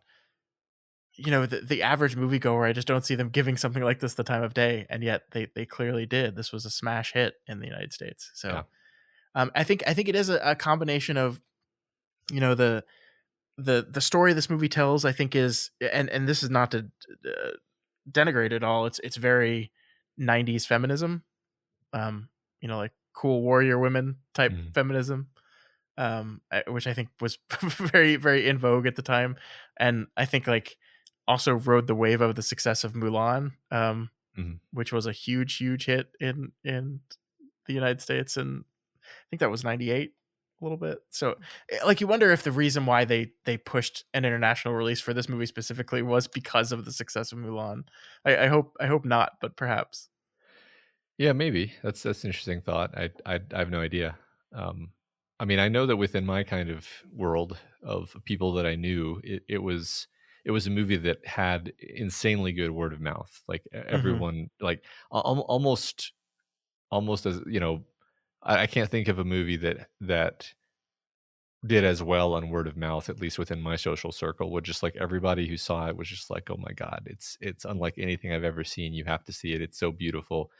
the average moviegoer, I just don't see them giving something like this the time of day, and yet they clearly did. This was a smash hit in the United States. Yeah. So I think it is a combination of the the story this movie tells. I think is and this is not to denigrate at all. It's very 90s feminism, like cool warrior women type Mhm. feminism, which I think was very very in vogue at the time, and I think like also rode the wave of the success of Mulan, Mhm. which was a huge hit in the United States, and I think that was 98 a little bit. So like you wonder if the reason why they pushed an international release for this movie specifically was because of the success of Mulan. I hope not, but perhaps. Yeah, maybe that's an interesting thought. I have no idea. Um, I mean, I know that within my kind of world of people that I knew, it was a movie that had insanely good word of mouth. Like Hmm. everyone, like almost as you know, I can't think of a movie that did as well on word of mouth, at least within my social circle. Would just like everybody who saw it was just like, oh my god, it's unlike anything I've ever seen. You have to see it. It's so beautiful.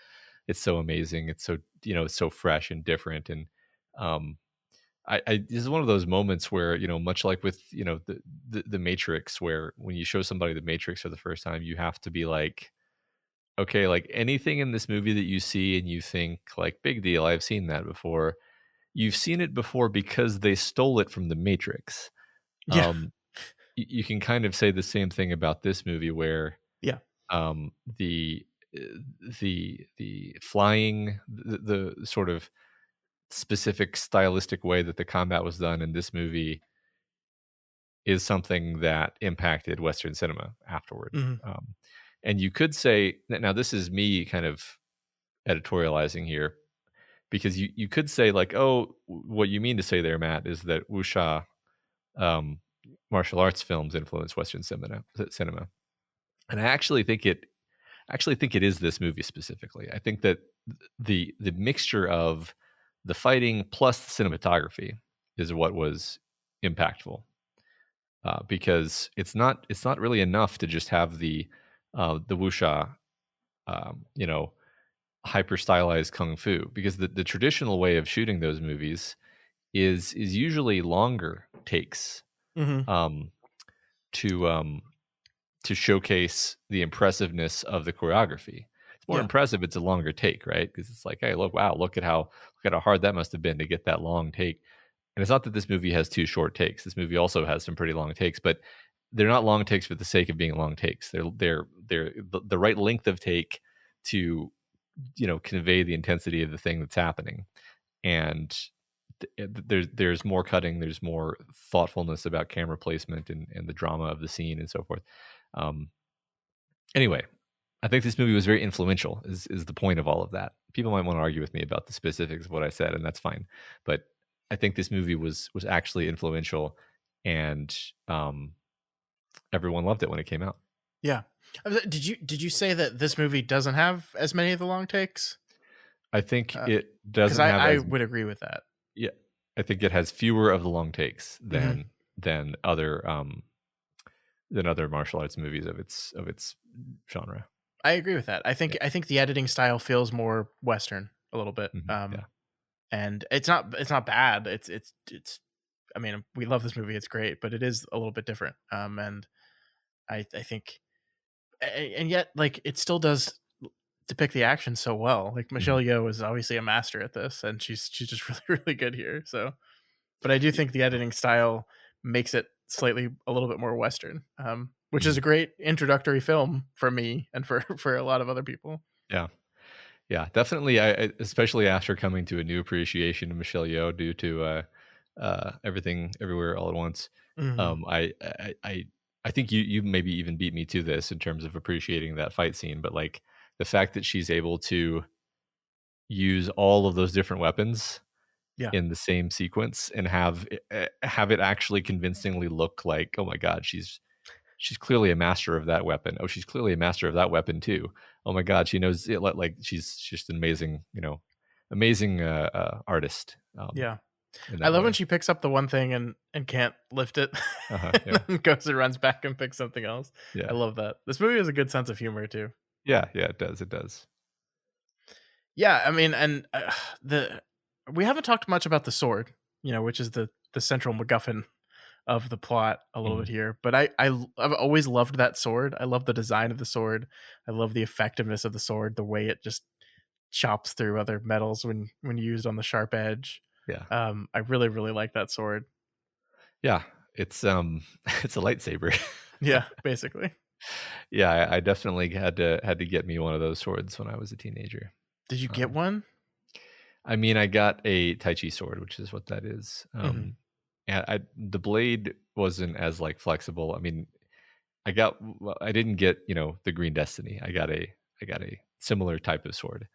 it's so amazing. It's so, it's so fresh and different. And um, this is one of those moments where, much like with, the Matrix, where when you show somebody the Matrix for the first time, you have to be like, okay, like anything in this movie that you see and you think like, big deal, I've seen that before. You've seen it before because they stole it from the Matrix. Yeah. Um, you can kind of say the same thing about this movie, where Yeah. um, the the flying, the sort of specific stylistic way that the combat was done in this movie is something that impacted Western cinema afterward. Hmm. Um, and you could say that, now this is me kind of editorializing here, because you could say like, oh, what you mean to say there, Matt, is that wuxia, um, martial arts films influence Western cinema. And I actually think it is this movie specifically. I think that the mixture of the fighting plus the cinematography is what was impactful, because it's not really enough to just have the wuxia, you know, hyper stylized kung fu, because the traditional way of shooting those movies is usually longer takes, Hmm. um, to um, to showcase the impressiveness of the choreography. It's more Yeah. impressive. It's a longer take, right? Because it's like, hey, look, wow, look at how hard that must have been to get that long take. And it's not that this movie has two short takes. This movie also has some pretty long takes, but they're not long takes for the sake of being long takes. They're the right length of take to, convey the intensity of the thing that's happening. And there's more cutting, there's more thoughtfulness about camera placement and the drama of the scene and so forth. Um, anyway, I think this movie was very influential. Is the point of all of that? People might want to argue with me about the specifics of what I said, and that's fine. But I think this movie was actually influential, and everyone loved it when it came out. Yeah. Did you say that this movie doesn't have as many of the long takes? I think it Because doesn't have I as would agree with that. yeah. I think it has fewer of the long takes Hmm. than other martial arts movies of its genre. I agree with that. Yeah. I think the editing style feels more Western a little bit. Yeah. And it's not bad. It's I mean, we love this movie. It's great, but it is a little bit different. And I think, and yet, like, it still does depict the action so well. Like, Michelle Mhm. Yeoh is obviously a master at this, and she's just really really good here. So, but I do think the editing style makes it slightly a little bit more Western, which is Mhm. a great introductory film for me and for for a lot of other people. Yeah. Yeah, definitely. Especially after coming to a new appreciation of Michelle Yeoh due to Everything Everywhere All at Once. Hmm. I think you maybe even beat me to this in terms of appreciating that fight scene, but like the fact that she's able to use all of those different weapons Yeah, in the same sequence and have it actually convincingly look like, oh my god, she's clearly a master of that weapon. Oh, she's clearly a master of that weapon too. Oh my god, she knows it. Like she's just an amazing, amazing artist, yeah. in I that love when way. she picks up the one thing and can't lift it, and Yeah, then goes and runs back and picks something else. I yeah, love that. This movie has a good sense of humor too. yeah, yeah. It does. It does. Yeah, I mean, and the we haven't talked much about the sword, which is the central MacGuffin of the plot a little bit Mhm. here. But I've always loved that sword. I love the design of the sword. I love the effectiveness of the sword, the way it just chops through other metals when used on the sharp edge. Yeah, I really really like that sword. yeah. It's it's a lightsaber. Yeah, basically. Yeah, I definitely had to get me one of those swords when I was a teenager. Did you get Um, one? I mean, I got a Tai Chi sword, which is what that is. Hmm. And the blade wasn't as like flexible. I mean, I didn't get, the Green Destiny. I got a similar type of sword.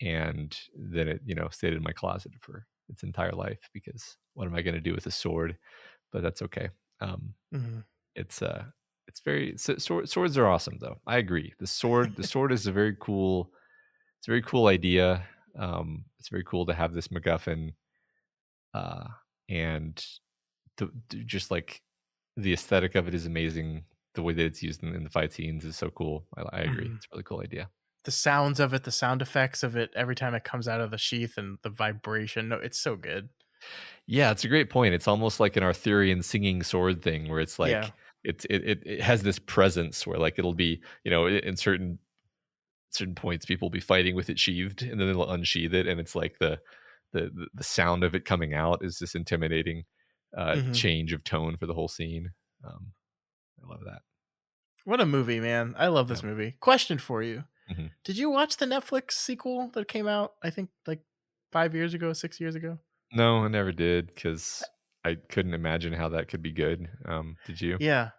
And then it, stayed in my closet for its entire life, because what am I going to do with a sword? But that's okay. Um, Hmm. it's it's very swords are awesome though. I agree. The sword is it's a very cool idea. It's very cool to have this MacGuffin, uh, and just like the aesthetic of it is amazing. The way that it's used in the fight scenes is so cool. I agree. Hmm. It's a really cool idea. the sounds of it, the sound effects of it every time it comes out of the sheath and the vibration. No, it's so good. Yeah, it's a great point. It's almost like an Arthurian singing sword thing where it's Yeah. like it has this presence where like it'll be, in certain points people will be fighting with it sheathed and then they'll unsheath it and it's like the sound of it coming out is this intimidating Hmm. change of tone for the whole scene. Um, I love that. What a movie, man. I love Yeah. this movie. Question for you. Mhm. Did you watch the Netflix sequel that came out, I think, like 5 years ago, 6 years ago? No, I never did because I couldn't imagine how that could be good. Did you? Yeah.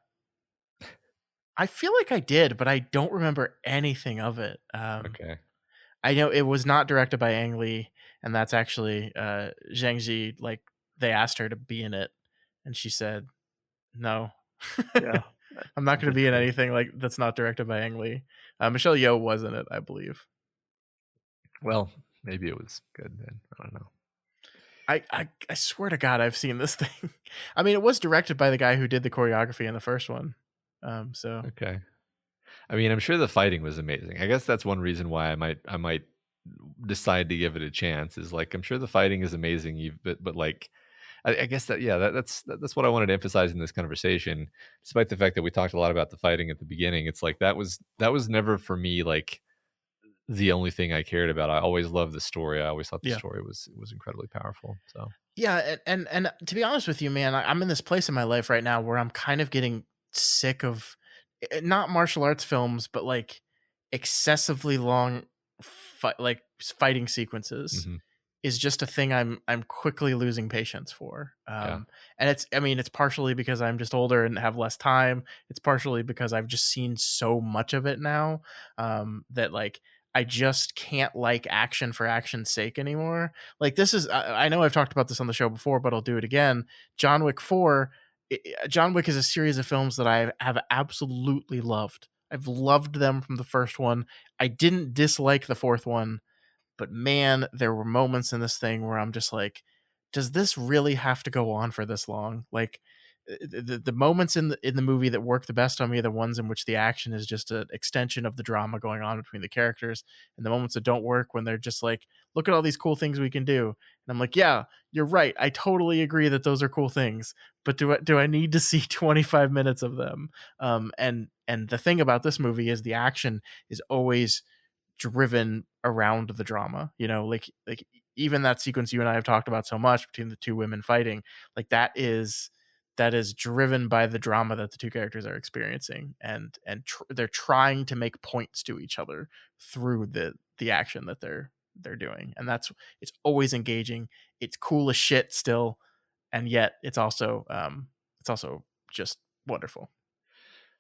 I feel like I did, but I don't remember anything of it. Okay. I know it was not directed by Ang Lee, and that's actually Zhang Ji. Like they asked her to be in it, and she said no. Yeah, I'm it's not a going to bit be in strange. anything like that's not directed by Ang Lee. Michelle Yeoh was in it, I believe. Well, maybe it was good then. I don't know. I swear to God, I've seen this thing. I mean, it was directed by the guy who did the choreography in the first one. So Okay. I mean, I'm sure the fighting was amazing. I guess that's one reason why I might decide to give it a chance. Is like I'm sure the fighting is amazing. But like I guess that yeah that's what I wanted to emphasize in this conversation. Despite the fact that we talked a lot about the fighting at the beginning, it's like that was never for me like the only thing I cared about. I always loved the story. I always thought the yeah. story was incredibly powerful. So Yeah, and to be honest with you, man, I'm in this place in my life right now where I'm kind of getting sick of not martial arts films, but like excessively long fighting sequences mhm, is just a thing I'm quickly losing patience for. yeah, And it's I mean it's partially because I'm just older and have less time. It's partially because I've just seen so much of it now that like I just can't like action for action's sake anymore. Like this is I know I've talked about this on the show before, but I'll do it again. John Wick 4. John Wick is a series of films that I have absolutely loved. I've loved them from the first one. I didn't dislike the fourth one, but man, there were moments in this thing where I'm just like, does this really have to go on for this long? Like the moments in the movie that work the best on me are the ones in which the action is just an extension of the drama going on between the characters, and the moments that don't work when they're just like, look at all these cool things we can do. And I'm like, yeah, you're right. I totally agree that those are cool things, but do I need to see 25 minutes of them? And the thing about this movie is the action is always driven around the drama, like even that sequence you and I have talked about so much between the two women fighting, like that is driven by the drama that the two characters are experiencing, and they're trying to make points to each other through the action that they're doing, and it's always engaging. It's cool as shit still, and yet it's also just wonderful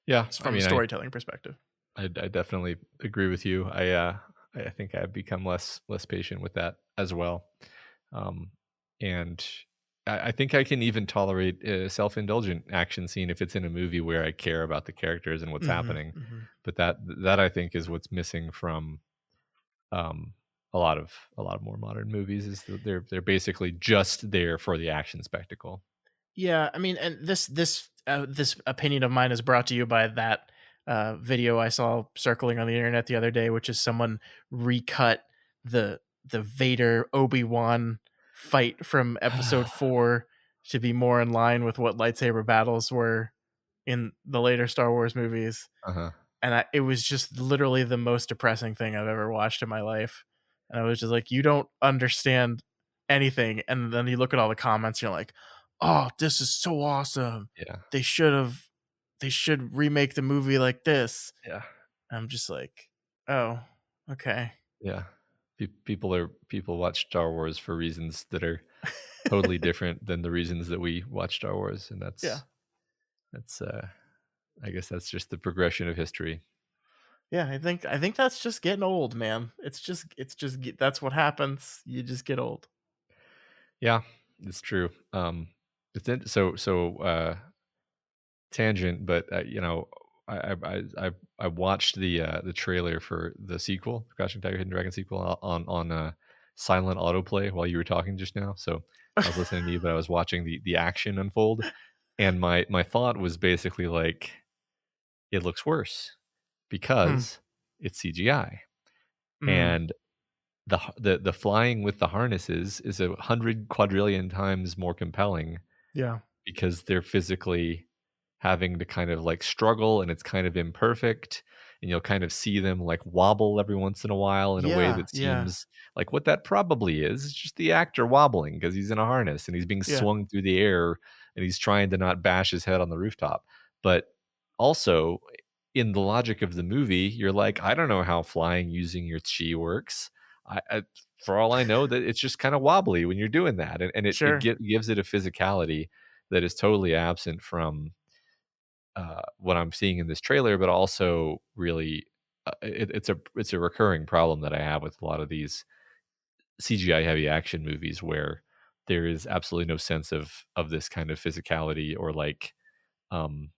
yeah. I from a mean, I storytelling perspective. I definitely agree with you. I think I've become less patient with that as well, um, and I think I can even tolerate a self-indulgent action scene if it's in a movie where I care about the characters and what's Hmm. happening. Hmm. But that I think is what's missing from um, a lot of more modern movies is that they're basically just there for the action spectacle. Yeah, I mean, and this opinion of mine is brought to you by that video I saw circling on the internet the other day, which is someone recut the Vader Obi-Wan fight from Episode 4 to be more in line with what lightsaber battles were in the later Star Wars movies, Uh-huh. and it was just literally the most depressing thing I've ever watched in my life. And I was just like, you don't understand anything. And then you look at all the comments, you're like, oh, this is so awesome. Yeah. They should have, they should remake the movie like this. Yeah. I'm just like, oh, okay. Yeah. People watch Star Wars for reasons that are totally different than the reasons that we watch Star Wars, and Yeah. that's I guess that's just the progression of history. Yeah. I think that's just getting old, man. It's just, that's what happens. You just get old. Yeah, it's true. So tangent, but I watched the trailer for the sequel, Crouching Tiger, Hidden Dragon sequel, on silent autoplay while you were talking just now. So I was listening to you, but I was watching the action unfold, and my thought was basically like, it looks worse Hmm. because it's CGI. And the flying with the harnesses is 100 quadrillion times more compelling Yeah. because they're physically having to kind of like struggle, and it's kind of imperfect, and you'll kind of see them like wobble every once in a while in a way Yeah. that Yeah. seems like what that probably is just the actor wobbling because he's in a harness and he's being Yeah. swung through the air and he's trying to not bash his head on the rooftop. But also in the logic of the movie, you're like, I don't know how flying using your chi works. For all I know, that it's just kind of wobbly when you're doing that, and Sure. gives it a physicality that is totally absent from what I'm seeing in this trailer, but also really it's a recurring problem that I have with a lot of these CGI heavy action movies where there is absolutely no sense of this kind of physicality or like um,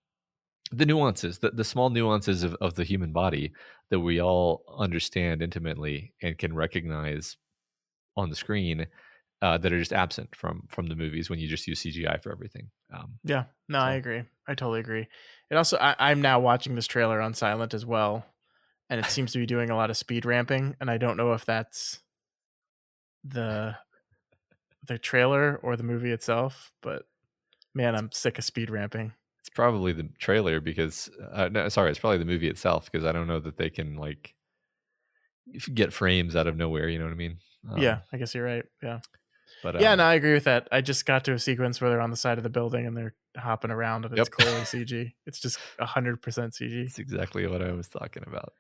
the nuances, the small nuances of the human body that we all understand intimately and can recognize on the screen that are just absent from the movies when you just use CGI for everything. Yeah. No, I So agree. I totally agree. It also, I'm now watching this trailer on silent as well, and it seems to be doing a lot of speed ramping, and I don't know if that's the trailer or the movie itself, but man, I'm sick of speed ramping. it's probably the trailer because no, sorry, it's probably the movie itself because I don't know that they can like get frames out of nowhere. You know what I mean? Yeah, I guess you're right. Yeah. But Yeah, no, I agree with that. I just got to a sequence where they're on the side of the building and they're hopping around and it's yep, clearly CG. It's just 100% CG. that's exactly what I was talking about.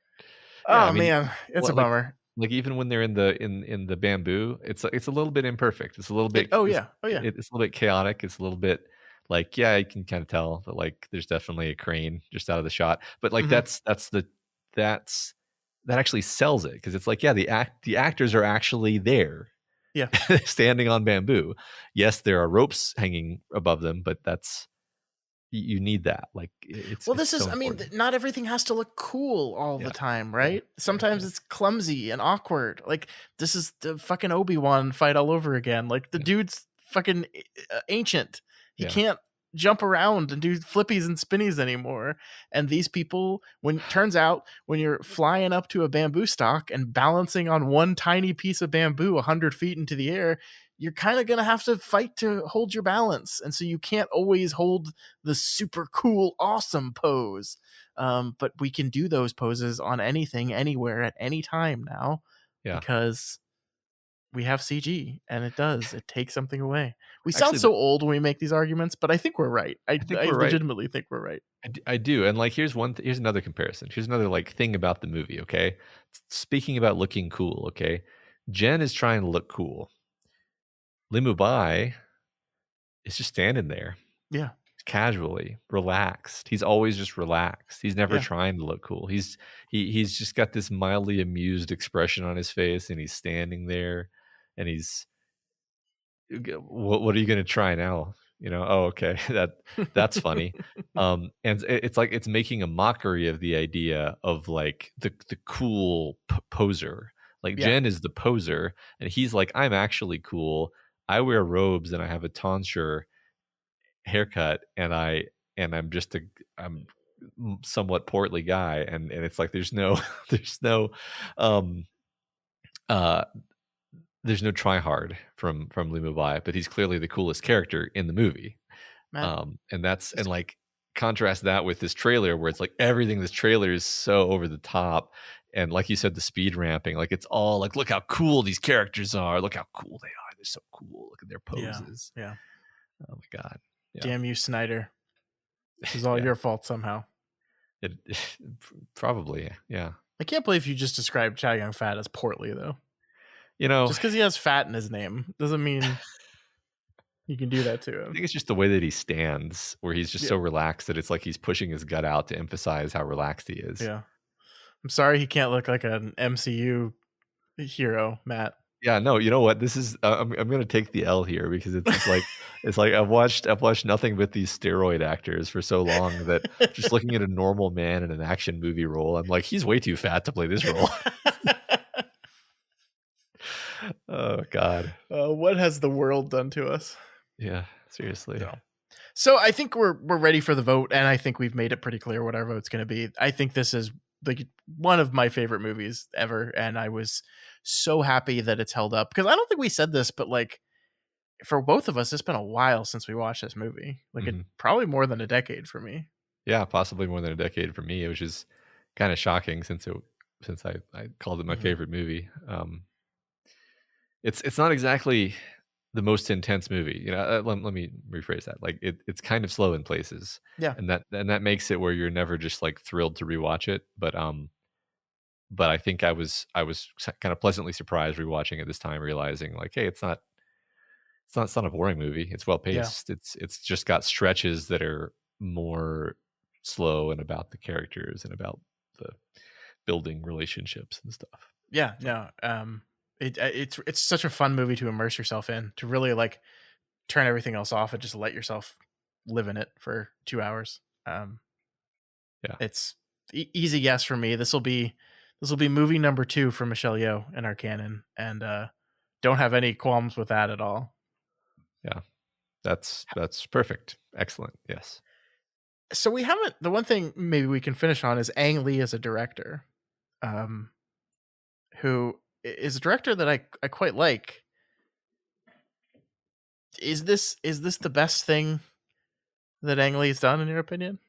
Yeah, I Oh mean, man, it's a well, bummer. like even when they're in the bamboo, it's a little bit imperfect. It's a little bit Oh yeah. Oh yeah. it's a little bit chaotic. It's a little bit like yeah, you can kind of tell that like there's definitely a crane just out of the shot. But like Hmm. that's that actually sells it because it's like yeah, the actors are actually there Yeah. standing on bamboo. Yes, there are ropes hanging above them, but that's you need that. Like Well, it's this so is, I mean, important. not everything has to look cool all Yeah, the time, yeah, right? Sometimes yeah, it's clumsy and awkward. Like, this is the fucking Obi-Wan fight all over again. Like, the yeah, dude's fucking ancient. He yeah, can't jump around and do flippies and spinnies anymore. And these people, when turns out, when you're flying up to a bamboo stalk and balancing on one tiny piece of bamboo 100 feet into the air, you're kind of going to have to fight to hold your balance. And so you can't always hold the super cool, awesome pose. But we can do those poses on anything, anywhere, at any time now yeah. because we have CG and it takes something away. We sound Actually, so old when we make these arguments, but I think we're right. I think I we're right. legitimately think we're right. I do, and like here's here's another comparison. Here's another like thing about the movie. Okay, speaking about looking cool. Okay, Jen is trying to look cool. Limu Bai is just standing there Yeah. casually, relaxed. He's always just relaxed. He's never Yeah. trying to look cool. He's just got this mildly amused expression on his face, and he's standing there, and he's what are you going to try now? You know, oh, okay, that's funny. And it's like it's making a mockery of the idea of like the cool poser. Like Yeah. Jen is the poser, and he's like, I'm actually cool. I wear robes and I have a tonsure haircut, and I'm just I'm somewhat portly guy, and it's like there's no there's no um uh there's no try hard from Limu Bai, but he's clearly the coolest character in the movie. Matt, And that's just and like contrast that with this trailer where it's like everything in this trailer is so over the top. And like you said, the speed ramping, like it's all like, look how cool these characters are. Look how cool they are. They're so cool. Look at their yeah. poses. Yeah. Oh my God. Yeah. Damn you, Snyder. This is all Yeah. your fault somehow. It, probably. Yeah. I can't believe you just described Chow Yun Fat as portly though. You know, Just because he has fat in his name doesn't mean you can do that to I him. think it's just the way that he stands, where he's just Yeah. so relaxed that it's like he's pushing his gut out to emphasize how relaxed he is. Yeah. I'm sorry he can't look like an MCU hero, Matt. Yeah, no, you know what? This is I'm gonna take the L here because it's like I've watched nothing but these steroid actors for so long that just looking at a normal man in an action movie role, I'm like, he's way too fat to play this role. Oh God. What has the world done to us? Yeah, seriously. No. So I think we're ready for the vote, and I think we've made it pretty clear what our vote's going to be. I think this is like one of my favorite movies ever, and I was so happy that it's held up, because I don't think we said this, but like for both of us, it's been a while since we watched this movie. Like it Mhm. probably more than a decade for me. Yeah, possibly more than a decade for me, which is kind of shocking since I called it my Mhm. favorite movie. It's not exactly the most intense movie. Let me rephrase that. Like it's kind of slow in places, Yeah, and that makes it where you're never just like thrilled to rewatch it. But I think I was kind of pleasantly surprised rewatching it this time, realizing like, hey, it's not a boring movie. It's well yeah, paced. It's just got stretches that are more slow and about the characters and about the building relationships and stuff. yeah. So No, it's such a fun movie to immerse yourself in, to really like turn everything else off and just let yourself live in it for 2 hours. yeah, It's easy yes for me. This will be movie number 2 for Michelle Yeoh in our canon, and don't have any qualms with that at all. yeah. That's perfect. Excellent. Yes. So we haven't. The one thing maybe we can finish on is Ang Lee as a director, um, who is a director that I quite like. Is this the best thing that Ang Lee's done in your opinion?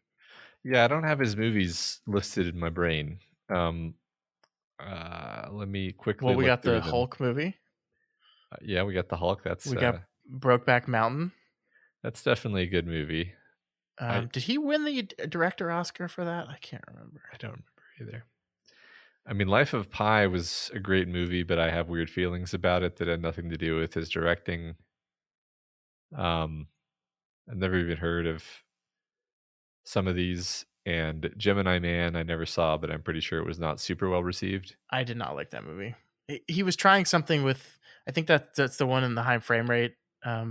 Yeah, I don't have his movies listed in my brain. Um, Let me quickly Well, we look got the through them. Hulk movie. Yeah, we got the Hulk. We got Brokeback Mountain. That's definitely a good movie. I Did he win the director Oscar for that? I can't remember. I don't remember either. I mean, Life of Pi was a great movie, but I have weird feelings about it that had nothing to do with his directing. Um, I've never even heard of some of these. And Gemini Man, I never saw, but I'm pretty sure it was not super well received. I did not like that movie. He was trying something with. I think that's the one in the high frame rate, Uh,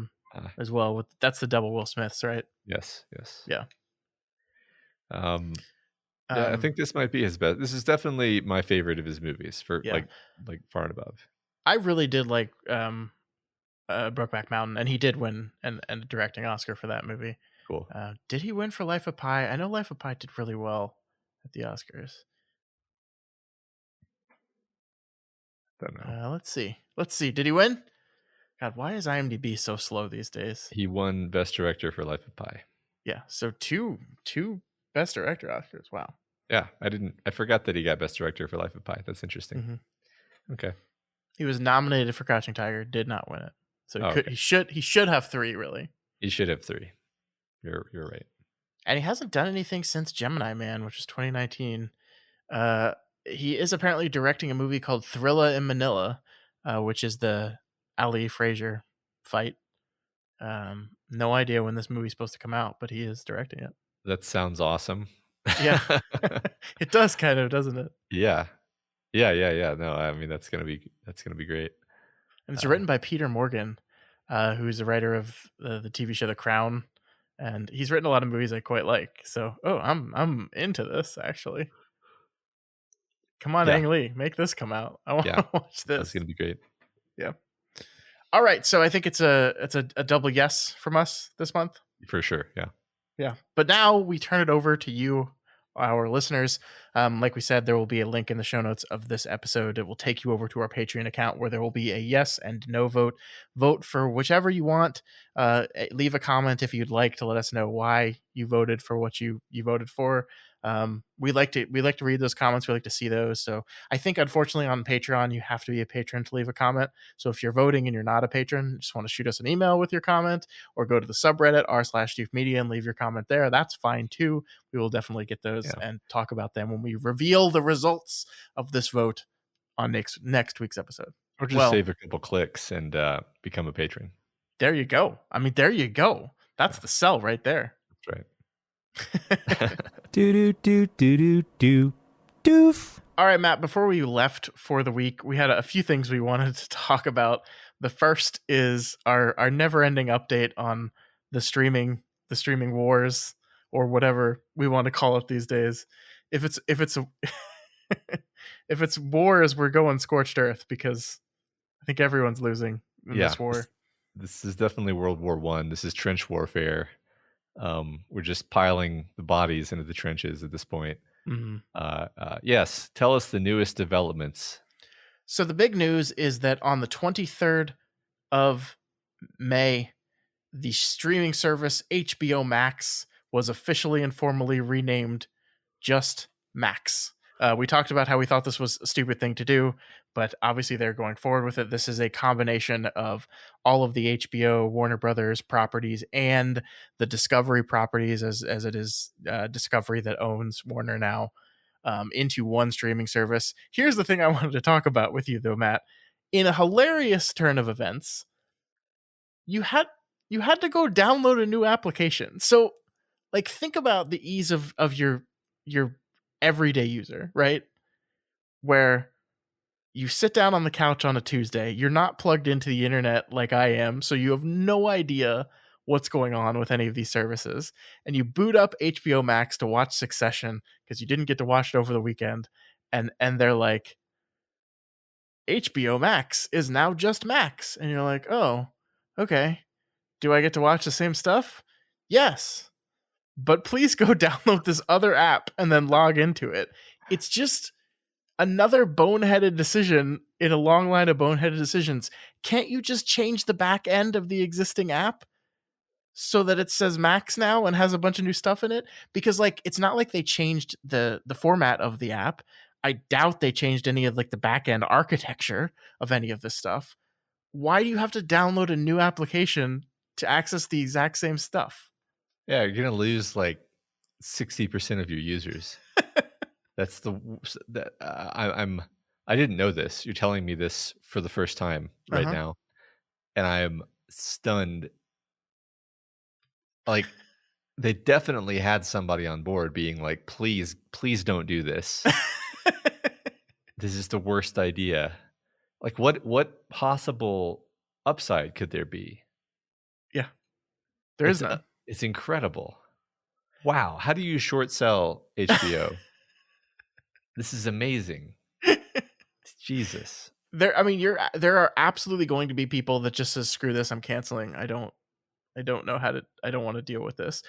as well. That's the double Will Smiths, right? yes, yes. Yeah. Um, yeah, I Um, think this might be his best. This is definitely my favorite of his movies for yeah. like far and above. I really did like Brokeback Mountain, and he did win and a directing Oscar for that movie. Cool. Did he win for Life of Pi? I know Life of Pi did really well at the Oscars. Don't know. Let's see. Let's see. Did he win? God, why is IMDb so slow these days? He won Best Director for Life of Pi. Yeah, so two Best Director Oscars. Wow. Yeah, I forgot that he got Best Director for Life of Pi. That's interesting. Mm-hmm. Okay. He was nominated for Crouching Tiger, did not win it. So he Okay. he should have 3 really. He should have 3. You're right. And he hasn't done anything since Gemini Man, which was 2019. He is apparently directing a movie called Thrilla in Manila, which is the Ali Frazier fight. No idea when this movie's supposed to come out, but he is directing it. That sounds awesome. Yeah, it does kind of, doesn't it? Yeah. Yeah. No, I mean that's gonna be great. And it's written by Peter Morgan, who's the writer of the TV show The Crown, and he's written a lot of movies I quite like. So, I'm into this actually. Come on, Yeah. Ang Lee, make this come out. I want to watch this. That's gonna be great. Yeah. All right, so I think it's a double yes from us this month. For sure. Yeah. Yeah. But now we turn it over to you, our listeners. Like we said, there will be a link in the show notes of this episode. It will take you over to our Patreon account where there will be a yes and no vote. Vote for whichever you want. Leave a comment if you'd like to let us know why you voted for what you voted for. We like to read those comments. We like to see those. So I think unfortunately on Patreon you have to be a patron to leave a comment. So if you're voting and you're not a patron, just want to shoot us an email with your comment or go to the subreddit r/DukeMedia and leave your comment there. That's fine too. We will definitely get those and talk about them when we reveal the results of this vote on next week's episode. Or just save a couple clicks and become a patron. There you go. I mean, there you go. That's the sell right there. That's right. Doof. All right, Matt, before we left for the week, we had a few things we wanted to talk about. The first is our never-ending update on the streaming wars, or whatever we want to call it these days. If it's if it's wars, we're going scorched earth because I think everyone's losing in this war. This is definitely World War I. This is trench warfare. We're just piling the bodies into the trenches at this point. Yes, tell us the newest developments. So the big news is that on the 23rd of May, the streaming service HBO Max was officially and formally renamed just Max. We talked about how we thought this was a stupid thing to do, but obviously they're going forward with it. This is a combination of all of the HBO Warner Brothers properties and the Discovery properties, as it is Discovery that owns Warner now, into one streaming service. Here's the thing I wanted to talk about with you, though, Matt. In a hilarious turn of events, you had to go download a new application. So, like, think about the ease of your everyday user, right? Where you sit down on the couch on a Tuesday, you're not plugged into the internet like I am, so you have no idea what's going on with any of these services, and you boot up HBO Max to watch Succession because you didn't get to watch it over the weekend, and they're like, HBO Max is now just Max, and you're like, oh, okay. Do I get to watch the same stuff? Yes. But please go download this other app and then log into it. It's just another boneheaded decision in a long line of boneheaded decisions. Can't you just change the back end of the existing app so that it says Max now and has a bunch of new stuff in it? Because, like, it's not like they changed the format of the app. I doubt they changed any of, like, the back end architecture of any of this stuff. Why do you have to download a new application to access the exact same stuff? Yeah, you're gonna lose like 60% of your users. That's I didn't know this. You're telling me this for the first time right now, and I am stunned. Like, they definitely had somebody on board being like, please don't do this. This is the worst idea. Like, what possible upside could there be? Yeah, there is none. It's incredible. Wow, how do you short sell HBO? This is amazing. Jesus. There are absolutely going to be people that just says, screw this, I'm canceling. I don't want to deal with this.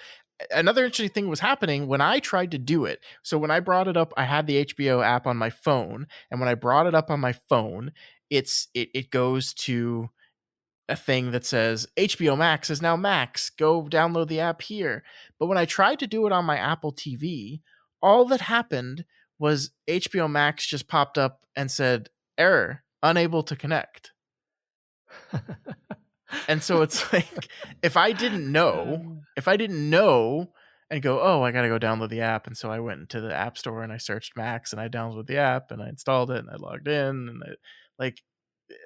Another interesting thing was happening when I tried to do it. So when I brought it up, I had the HBO app on my phone, and when I brought it up on my phone, it goes to a thing that says HBO Max is now Max. Go download the app here. But when I tried to do it on my Apple TV, all that happened was HBO Max just popped up and said, error, unable to connect. And so it's like, if I didn't know and go, oh, I got to go download the app. And so I went into the App Store and I searched Max and I downloaded the app and I installed it and I logged in, and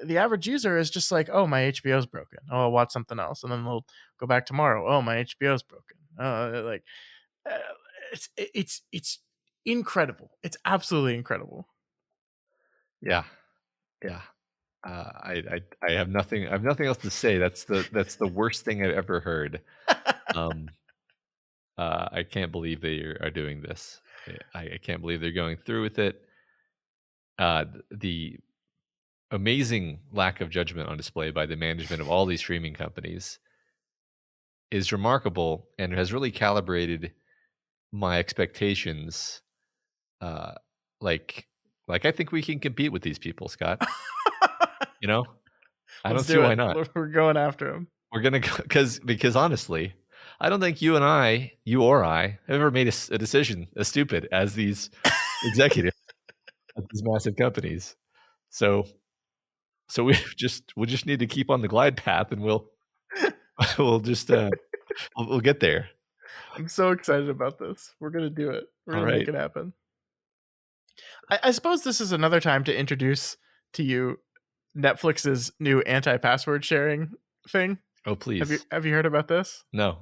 the average user is just like, oh, my HBO's broken. Oh, I'll watch something else. And then they'll go back tomorrow. Oh, my HBO's broken. It's incredible. It's absolutely incredible. Yeah. Yeah. I have nothing. I have nothing else to say. That's the worst thing I've ever heard. I can't believe they are doing this. I can't believe they're going through with it. The amazing lack of judgment on display by the management of all these streaming companies is remarkable, and has really calibrated my expectations. Like I think we can compete with these people, Scott. You know, I don't see why not. We're going after them. We're gonna go because honestly, I don't think you or I, have ever made a decision as stupid as these executives at these massive companies. So we'll just need to keep on the glide path, and we'll just we'll get there. I'm so excited about this. We're gonna do it. We're gonna make it happen. I suppose this is another time to introduce to you Netflix's new anti-password sharing thing. Oh, please. Have you heard about this? No.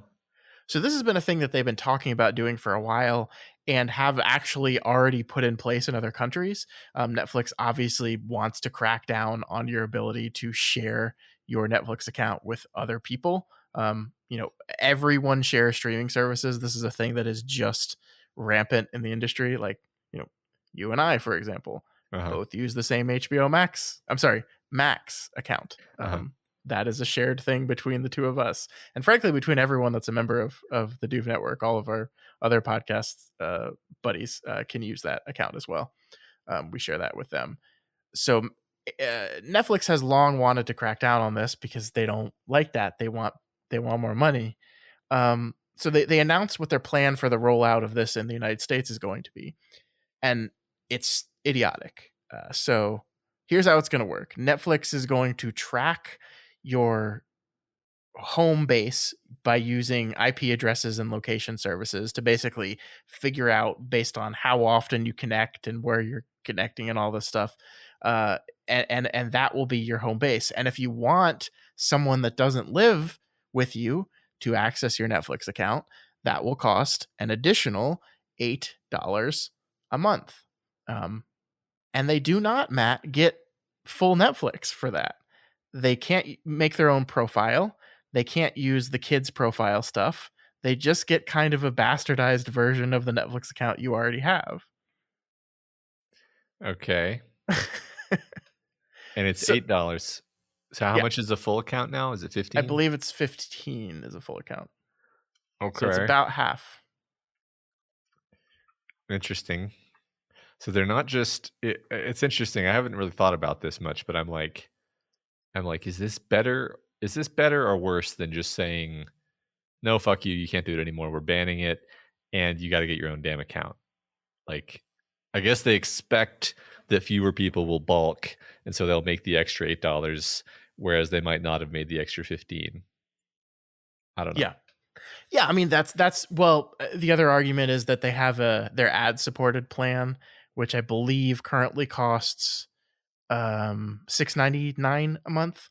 So this has been a thing that they've been talking about doing for a while and have actually already put in place in other countries. Netflix obviously wants to crack down on your ability to share your Netflix account with other people. Everyone shares streaming services. This is a thing that is just rampant in the industry. Like, you and I, for example, both use the same HBO Max. I'm sorry, Max account. that is a shared thing between the two of us, and frankly between everyone that's a member of the Duve Network. All of our other podcast buddies can use that account as well. We share that with them. So Netflix has long wanted to crack down on this because they don't like that. They want more money. So they announced what their plan for the rollout of this in the United States is going to be, and it's idiotic. So here's how it's going to work. Netflix is going to track your home base by using IP addresses and location services to basically figure out, based on how often you connect and where you're connecting and all this stuff, uh, and that will be your home base. And if you want someone that doesn't live with you to access your Netflix account, that will cost an additional $8 a month. And they do not, Matt, get full Netflix for that. They can't make their own profile. They can't use the kids' profile stuff. They just get kind of a bastardized version of the Netflix account you already have. Okay. And it's So- $8. So how Yeah. much is the full account now? Is it 15? I believe it's 15 is a full account. Okay. So it's about half. Interesting. So they're not just it's interesting. I haven't really thought about this much, but I'm like, is this better? Is this better or worse than just saying, no, fuck you, you can't do it anymore. We're banning it, and you got to get your own damn account. Like, I guess they expect that fewer people will balk, and so they'll make the extra $8, whereas they might not have made the extra 15. I don't know. Yeah. I mean, that's well. The other argument is that they have their ad supported plan, which I believe currently costs $6.99 a month.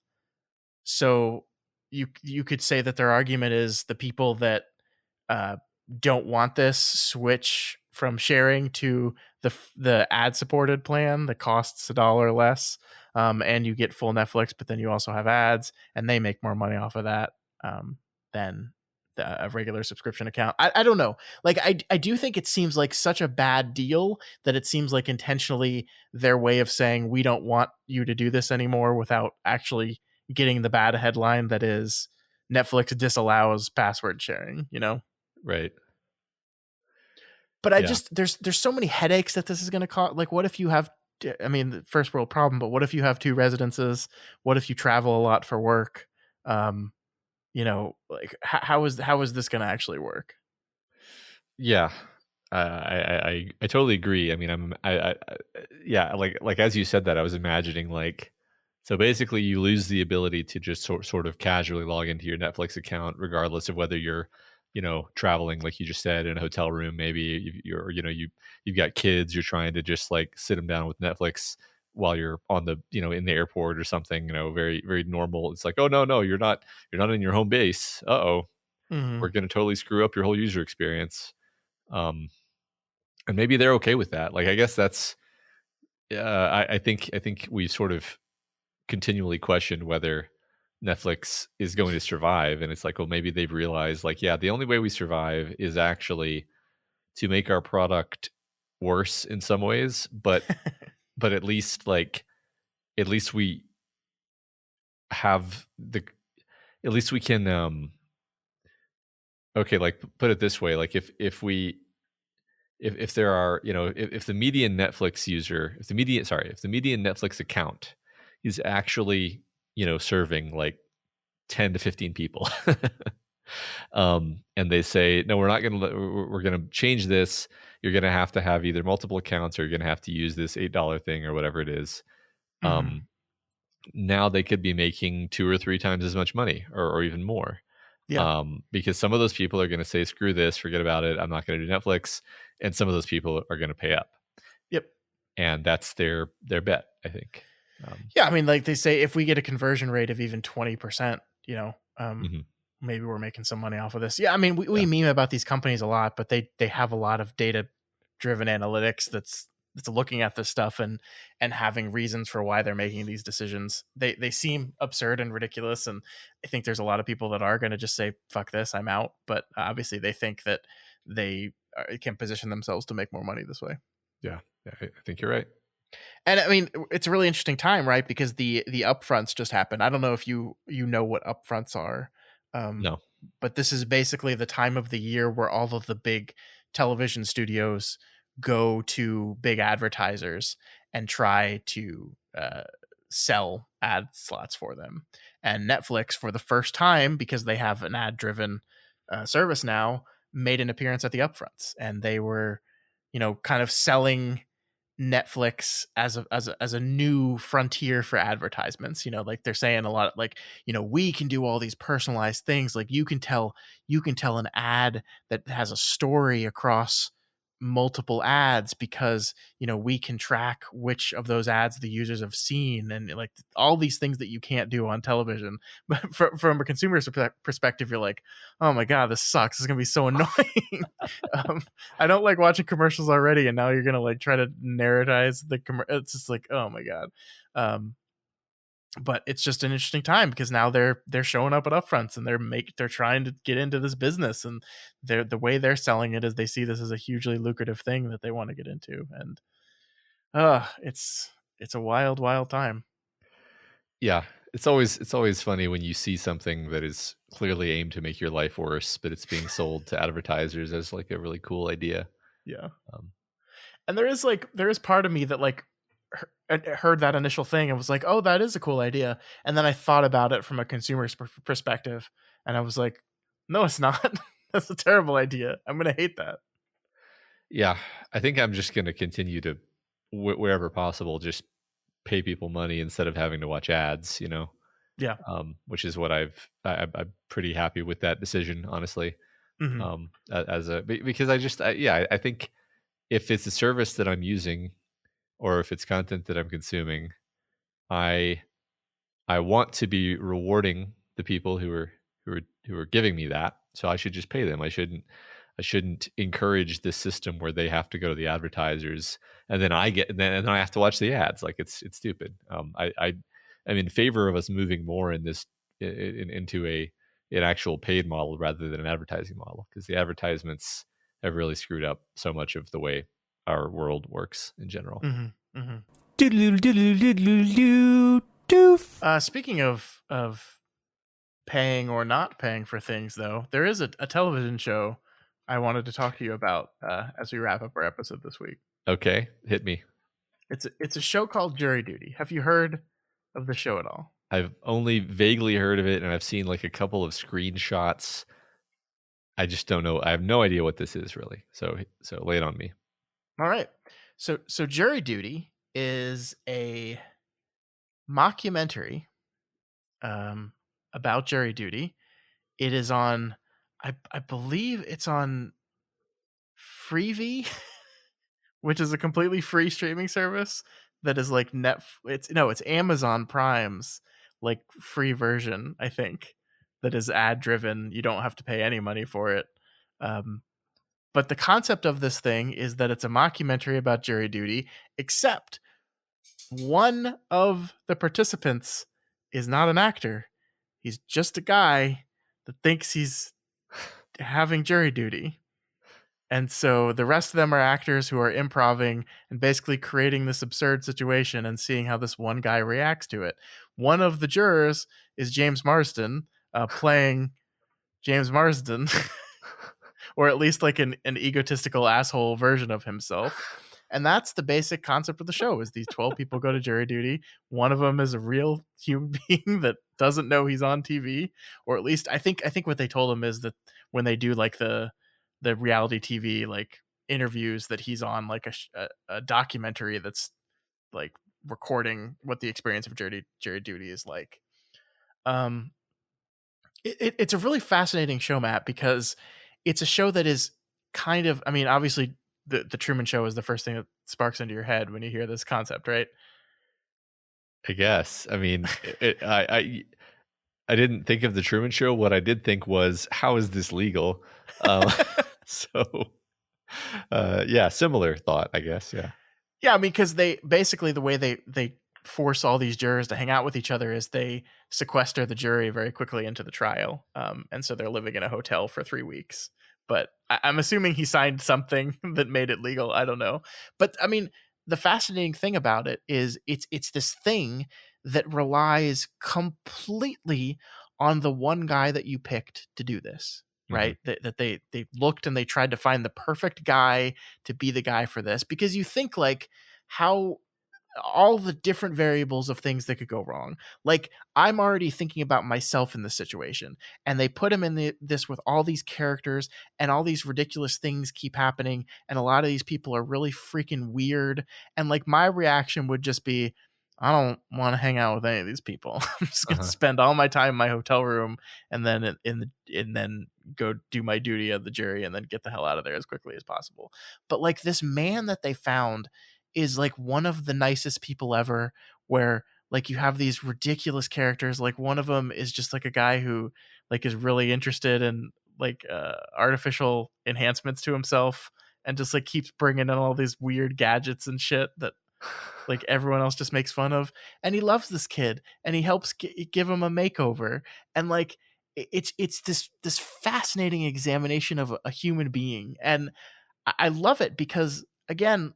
So you could say that their argument is the people that don't want this switch from sharing to the ad supported plan that costs $1 less, and you get full Netflix, but then you also have ads, and they make more money off of that than a regular subscription account. I don't know. Like I do think it seems like such a bad deal that it seems like intentionally their way of saying we don't want you to do this anymore without actually getting the bad headline that is Netflix disallows password sharing, you know? Right. But I Yeah. just there's so many headaches that this is going to cause. Like, what if you have? I mean, the first world problem. But what if you have two residences? What if you travel a lot for work? Like how is this going to actually work? Yeah. I totally agree. I mean, yeah, like as you said that, I was imagining like, so basically you lose the ability to just sort of casually log into your Netflix account, regardless of whether you're, traveling, like you just said, in a hotel room. Maybe you've got kids, you're trying to just like sit them down with Netflix while you're on the, in the airport or something, very, very normal. It's like, oh, no, you're not in your home base. Uh-oh, we're going to totally screw up your whole user experience. And maybe they're okay with that. Like, I guess that's, I think we sort of continually questioned whether Netflix is going to survive. And it's like, well, maybe they've realized like, yeah, the only way we survive is actually to make our product worse in some ways, but at least we have at least we can, okay, like put it this way, like if there are, if the median Netflix user, if the median Netflix account is actually, serving like 10 to 15 people, and they say, no, we're not going to, we're going to change this. You're going to have either multiple accounts or you're going to have to use this $8 thing or whatever it is. Now they could be making 2 or 3 times as much money or even more. Yeah. Because some of those people are going to say, screw this, forget about it, I'm not going to do Netflix. And some of those people are going to pay up. Yep. And that's their bet, I think. Yeah, I mean, like they say, if we get a conversion rate of even 20%, maybe we're making some money off of this. Yeah, I mean, we meme about these companies a lot, but they have a lot of data driven analytics that's looking at this stuff and having reasons for why they're making these decisions. They seem absurd and ridiculous, and I think there's a lot of people that are going to just say, fuck this, I'm out. But obviously they think that they can position themselves to make more money this way. Yeah, I think you're right. And I mean, it's a really interesting time, right? Because the upfronts just happened. I don't know if you know what upfronts are, um, No. but this is basically the time of the year where all of the big television studios go to big advertisers and try to sell ad slots for them. And Netflix, for the first time, because they have an ad-driven service now, made an appearance at the upfronts, and they were, kind of selling Netflix as a new frontier for advertisements. Like they're saying a lot, like, we can do all these personalized things. Like you can tell an ad that has a story across multiple ads because we can track which of those ads the users have seen, and like all these things that you can't do on television. But from a consumer's perspective, you're like, oh my god, this sucks, it's gonna be so annoying. um, I don't like watching commercials already, and now you're gonna like try to narratize the it's just like, oh my god. um but it's just an interesting time because now they're showing up at upfronts, and they're trying to get into this business, and the way they're selling it is they see this as a hugely lucrative thing that they want to get into. And it's a wild time. Yeah, it's always funny when you see something that is clearly aimed to make your life worse, but it's being sold to advertisers as like a really cool idea. Yeah. Um, And there is part of me that like heard that initial thing and was like, oh, that is a cool idea. And then I thought about it from a consumer's perspective, and I was like, no, it's not. That's a terrible idea. I'm gonna hate that. yeah, I think I'm just going to continue to wherever possible just pay people money instead of having to watch ads. Yeah. Which is what I'm pretty happy with that decision, honestly. Hmm. As a because I think if it's a service that I'm using or if it's content that I'm consuming, I I want to be rewarding the people who are giving me that. So I should just pay them. I shouldn't encourage this system where they have to go to the advertisers and then and then I have to watch the ads. Like it's stupid. I'm in favor of us moving more in this into an actual paid model rather than an advertising model, because the advertisements have really screwed up so much of the way our world works in general. Hmm. Hmm. Doodle-doo-doo-doo-doo-doo, doof. Speaking of paying or not paying for things, though, there is a television show I wanted to talk to you about as we wrap up our episode this week. Okay, hit me. It's a show called Jury Duty. Have you heard of the show at all? I've only vaguely heard of it, and I've seen like a couple of screenshots. I just don't know. I have no idea what this is really. So lay it on me. All right. So Jury Duty is a mockumentary about jury duty. It is on, I believe it's on Freevee, which is a completely free streaming service that is like it's Amazon Prime's like free version, I think, that is ad driven. You don't have to pay any money for it. But the concept of this thing is that it's a mockumentary about jury duty, except one of the participants is not an actor. He's just a guy that thinks he's having jury duty. And so the rest of them are actors who are improving and basically creating this absurd situation and seeing how this one guy reacts to it. One of the jurors is James Marsden, playing James Marsden, or at least like an egotistical asshole version of himself. And that's the basic concept of the show: is these 12 people go to jury duty. One of them is a real human being that doesn't know he's on TV, or at least I think what they told him is that when they do like the reality TV like interviews, that he's on like a documentary that's like recording what the experience of jury duty is like. Um it's a really fascinating show, Matt, because it's a show that is kind of, I mean, obviously the Truman Show is the first thing that sparks into your head when you hear this concept, right? I guess. I mean, I didn't think of the Truman Show. What I did think was, how is this legal? Um, so, yeah, similar thought, I guess. Yeah. Yeah, I mean, because they basically, the way they force all these jurors to hang out with each other is they sequester the jury very quickly into the trial, and so they're living in a hotel for 3 weeks. But I'm assuming he signed something that made it legal. I don't know, but I mean, the fascinating thing about it is it's this thing that relies completely on the one guy that you picked to do this, Mm-hmm. right? That they looked and they tried to find the perfect guy to be the guy for this, because you think like how all the different variables of things that could go wrong. Like, I'm already thinking about myself in this situation, and they put him in this with all these characters, and all these ridiculous things keep happening, and a lot of these people are really freaking weird. And like, my reaction would just be, I don't want to hang out with any of these people. I'm just going to Uh-huh. spend all my time in my hotel room, and then and then go do my duty of the jury, and then get the hell out of there as quickly as possible. But like, this man that they found is like one of the nicest people ever, where like you have these ridiculous characters. Like, one of them is just like a guy who like is really interested in like artificial enhancements to himself, and just like keeps bringing in all these weird gadgets and shit that like everyone else just makes fun of. And he loves this kid, and he helps give him a makeover. And like, it's this fascinating examination of a human being. And I love it because, again,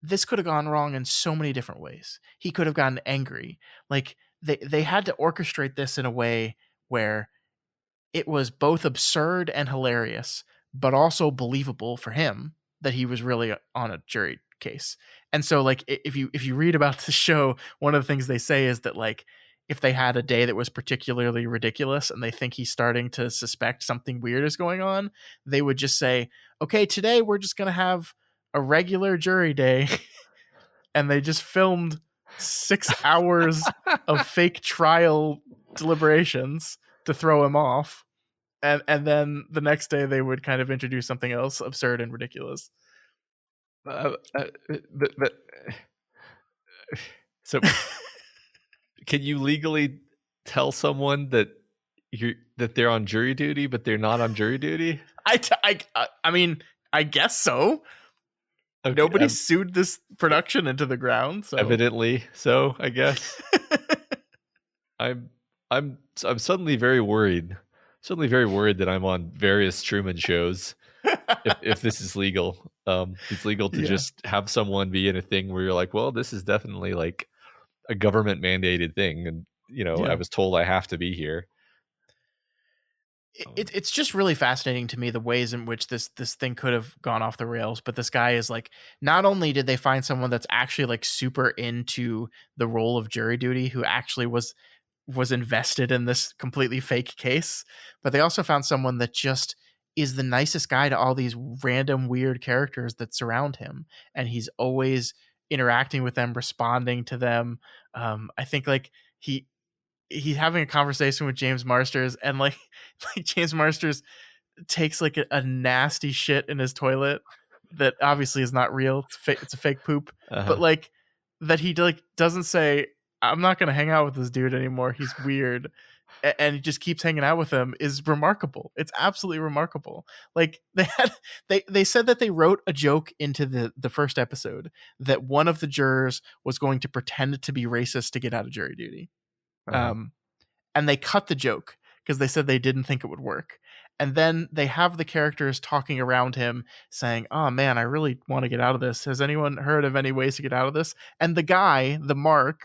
this could have gone wrong in so many different ways. He could have gotten angry. Like, they had to orchestrate this in a way where it was both absurd and hilarious, but also believable for him that he was really on a jury case. And so, like, if you read about the show, one of the things they say is that, like, if they had a day that was particularly ridiculous and they think he's starting to suspect something weird is going on, they would just say, okay, today we're just going to have a regular jury day. And they just filmed 6 hours of fake trial deliberations to throw him off. And then the next day they would kind of introduce something else absurd and ridiculous. But so, can you legally tell someone that they're on jury duty, but they're not on jury duty? I mean, I guess so. Okay, Nobody sued this production into the ground, so evidently so, I guess. I'm suddenly very worried. Suddenly very worried that I'm on various Truman shows. If this is legal, it's legal to just have someone be in a thing where you're like, well, this is definitely like a government mandated thing, and I was told I have to be here. It's just really fascinating to me the ways in which this thing could have gone off the rails. But this guy is like, not only did they find someone that's actually like super into the role of jury duty, who actually was invested in this completely fake case, but they also found someone that just is the nicest guy to all these random weird characters that surround him, and he's always interacting with them, responding to them. I think like he's having a conversation with James Marsters, and like James Marsters takes like a nasty shit in his toilet that obviously is not real. It's a fake poop. But like, that he like doesn't say, I'm not going to hang out with this dude anymore, he's weird, and he just keeps hanging out with him, is remarkable. It's absolutely remarkable. Like, they said that they wrote a joke into the first episode that one of the jurors was going to pretend to be racist to get out of jury duty. And they cut the joke because they said they didn't think it would work. And then they have the characters talking around him saying, oh man, I really want to get out of this. Has anyone heard of any ways to get out of this? And the guy, the Mark,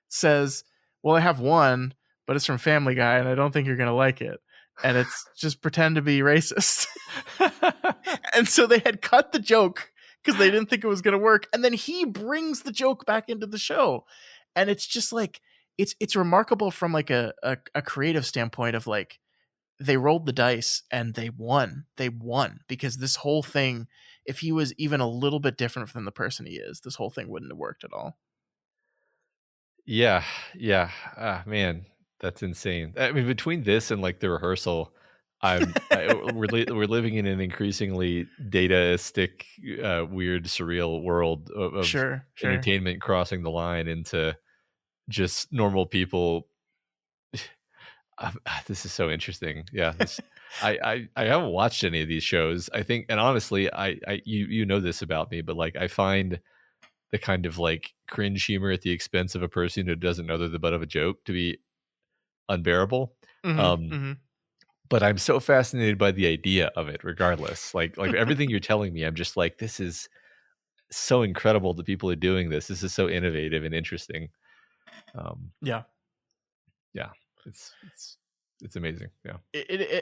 says, well, I have one, but it's from Family Guy, and I don't think you're going to like it. And it's just pretend to be racist. And so they had cut the joke because they didn't think it was going to work. And then he brings the joke back into the show. And it's just like, it's remarkable from like a creative standpoint of like, they rolled the dice and they won because this whole thing, if he was even a little bit different from the person he is, this whole thing wouldn't have worked at all. Yeah. Man, that's insane. I mean, between this and like the rehearsal, we're living in an increasingly dataistic, weird, surreal world of Sure. entertainment crossing the line into just normal people. This is so interesting. Yeah, I haven't watched any of these shows, I think, and honestly, you know this about me, but like, I find the kind of like cringe humor at the expense of a person who doesn't know they're the butt of a joke to be unbearable. But I'm so fascinated by the idea of it regardless. Like everything you're telling me, I'm just like, this is so incredible that people are doing this. This is so innovative and interesting. Yeah. Yeah, it's amazing. Yeah.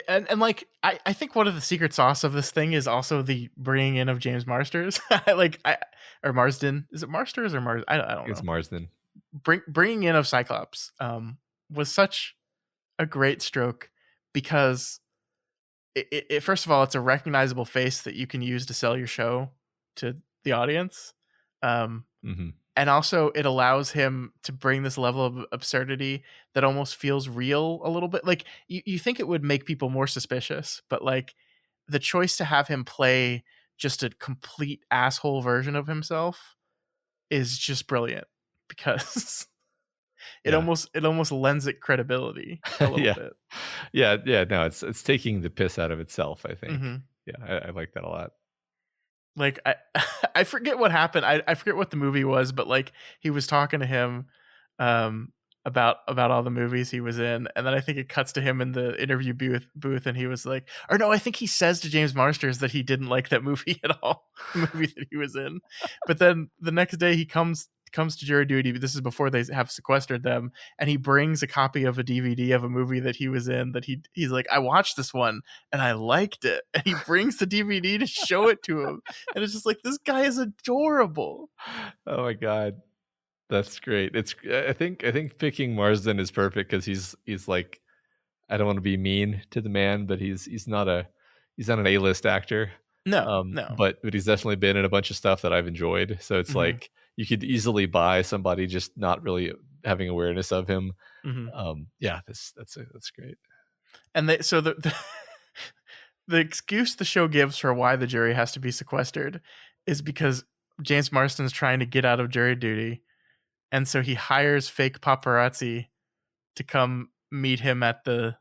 And like I think one of the secret sauce of this thing is also the bringing in of James Marsters. Or Marsden. Is it Marsters or Mars? I don't It's know. Marsden. Bringing in of Cyclops was such a great stroke because it first of all, it's a recognizable face that you can use to sell your show to the audience. Mm-hmm. And also it allows him to bring this level of absurdity that almost feels real a little bit. Like you think it would make people more suspicious, but like the choice to have him play just a complete asshole version of himself is just brilliant because it Yeah. almost lends it credibility a little Yeah. bit. Yeah. No, it's taking the piss out of itself, I think. Hmm. Yeah, I like that a lot. Like I forget what happened. I forget what the movie was, but like he was talking to him um about all the movies he was in, and then I think it cuts to him in the interview booth and he was like, or no, I think he says to James Marsters that he didn't like that movie at all, the movie that he was in. But then the next day he comes to jury duty. This is before they have sequestered them, and he brings a copy of a DVD of a movie that he was in that he's like, I watched this one and I liked it, and he brings the DVD to show it to him, and it's just like, this guy is adorable. Oh my god. That's great. I think picking Marsden is perfect because he's like, I don't want to be mean to the man, but he's not an A-list actor. No. But he's definitely been in a bunch of stuff that I've enjoyed. So it's Hmm. like you could easily buy somebody just not really having awareness of him. Hmm. Yeah, that's great. And so the excuse the show gives for why the jury has to be sequestered is because James Marsden's trying to get out of jury duty, and so he hires fake paparazzi to come meet him at the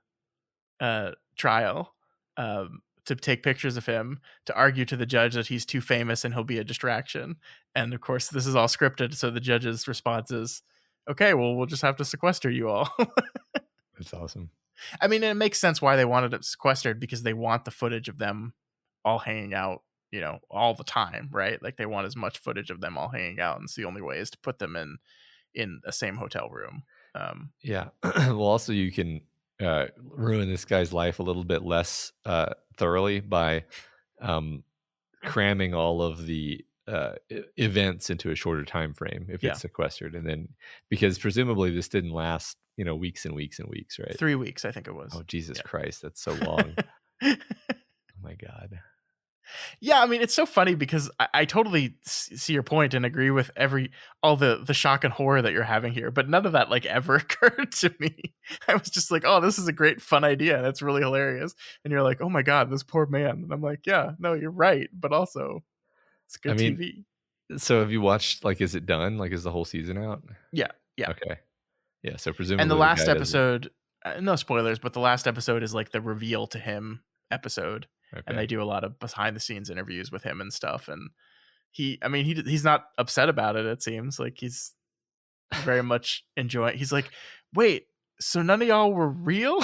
trial, to take pictures of him to argue to the judge that he's too famous and he'll be a distraction. And of course, this is all scripted, so the judge's response is, "Okay, well, we'll just have to sequester you all." That's awesome. I mean, it makes sense why they wanted it sequestered, because they want the footage of them all hanging out, all the time, right? Like they want as much footage of them all hanging out, and it's the only way is to put them in the same hotel room. Yeah. Well, also you can ruin this guy's life a little bit less thoroughly by um, cramming all of the events into a shorter time frame if Yeah, it's sequestered, and then because presumably this didn't last weeks and weeks and weeks, right? 3 weeks, I think it was. Oh, Jesus Yeah. Christ, that's so long. Oh my god. Yeah, I mean, it's so funny because I totally see your point and agree with all the shock and horror that you're having here, but none of that like ever occurred to me. I was just like, oh, this is a great fun idea. That's really hilarious. And you're like, oh my god, this poor man. And I'm like, yeah, no, you're right, but also it's I good mean, TV. so have you watched, like, is it done? Like, is the whole season out? Yeah, yeah. Okay. Yeah, so And the presumably the last guy doesn't. episode, no spoilers, but the last episode is like the reveal to him episode, and Okay. they do a lot of behind the scenes interviews with him and stuff. And he's not upset about it. It seems like he's very much enjoying. He's like, wait, so none of y'all were real?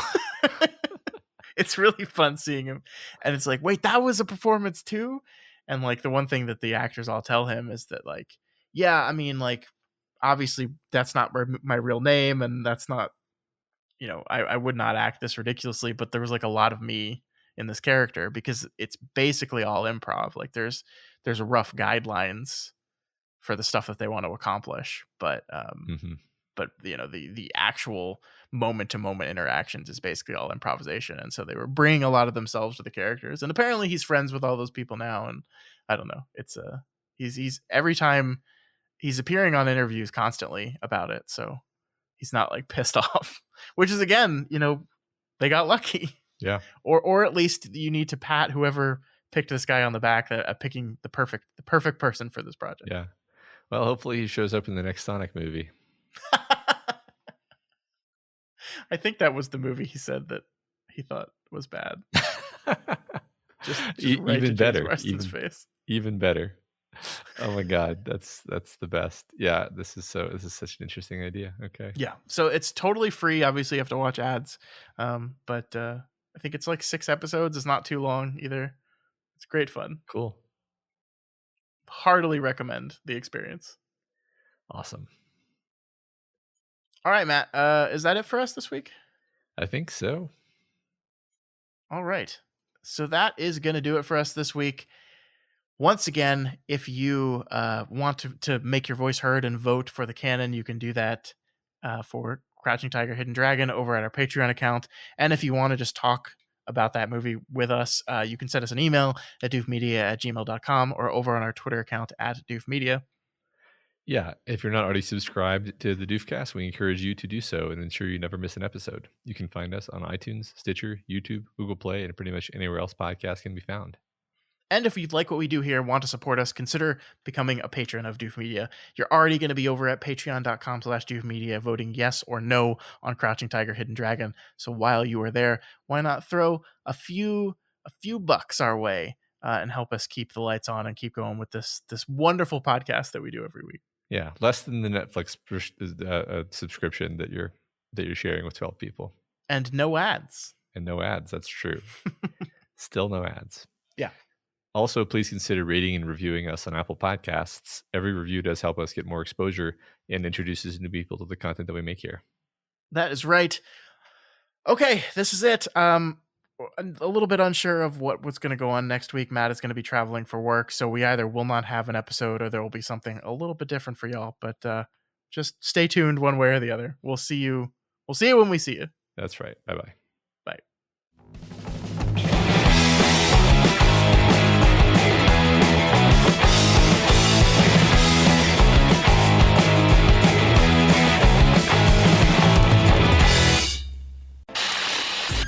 It's really fun seeing him, and it's like, wait, that was a performance too. And like the one thing that the actors all tell him is that like, yeah, I mean, like obviously that's not my real name, and that's not, I would not act this ridiculously, but there was like a lot of me in this character because it's basically all improv. Like there's rough guidelines for the stuff that they want to accomplish, Hmm. but the actual moment to moment interactions is basically all improvisation. And so they were bringing a lot of themselves to the characters, and apparently he's friends with all those people now. And I don't know, it's he's every time he's appearing on interviews constantly about it, so he's not like pissed off, which is, again, they got lucky. Yeah. Or at least you need to pat whoever picked this guy on the back at picking the perfect person for this project. Yeah. Well, hopefully he shows up in the next Sonic movie. I think that was the movie he said that he thought was bad. Just right to Even James better. Marsden's face. Even better. Oh my god, that's the best. Yeah, this is such an interesting idea. Okay. Yeah, so it's totally free. Obviously, you have to watch ads, but I think it's like 6 episodes. It's not too long either. It's great fun. Cool. heartily recommend the experience. Awesome. All right, Matt. Is that it for us this week? I think so. All right. So that is going to do it for us this week. Once again, if you want to make your voice heard and vote for the canon, you can do that for Crouching Tiger, Hidden Dragon over at our Patreon account. And if you want to just talk about that movie with us, you can send us an email at doofmedia@gmail.com or over on our Twitter account at doofmedia. Yeah, if you're not already subscribed to the Doofcast, we encourage you to do so and ensure you never miss an episode. You can find us on iTunes, Stitcher, YouTube, Google Play, and pretty much anywhere else podcasts can be found. And if you'd like what we do here and want to support us, consider becoming a patron of Doof Media. You're already going to be over at patreon.com/doofmedia voting yes or no on Crouching Tiger, Hidden Dragon. So while you are there, why not throw a few bucks our way and help us keep the lights on and keep going with this wonderful podcast that we do every week. Yeah, less than the Netflix subscription that you're sharing with 12 people. And no ads. And no ads, that's true. Still no ads. Yeah. Also, please consider rating and reviewing us on Apple Podcasts. Every review does help us get more exposure and introduces new people to the content that we make here. That is right. Okay, this is it. I'm a little bit unsure of what's going to go on next week. Matt is going to be traveling for work, so we either will not have an episode or there will be something a little bit different for y'all. But just stay tuned one way or the other. We'll see you when we see you. That's right. Bye-bye. Bye.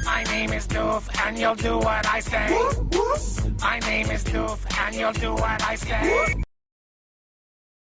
My name is Doof, and you'll do what I say. My name is Doof, and you'll do what I say.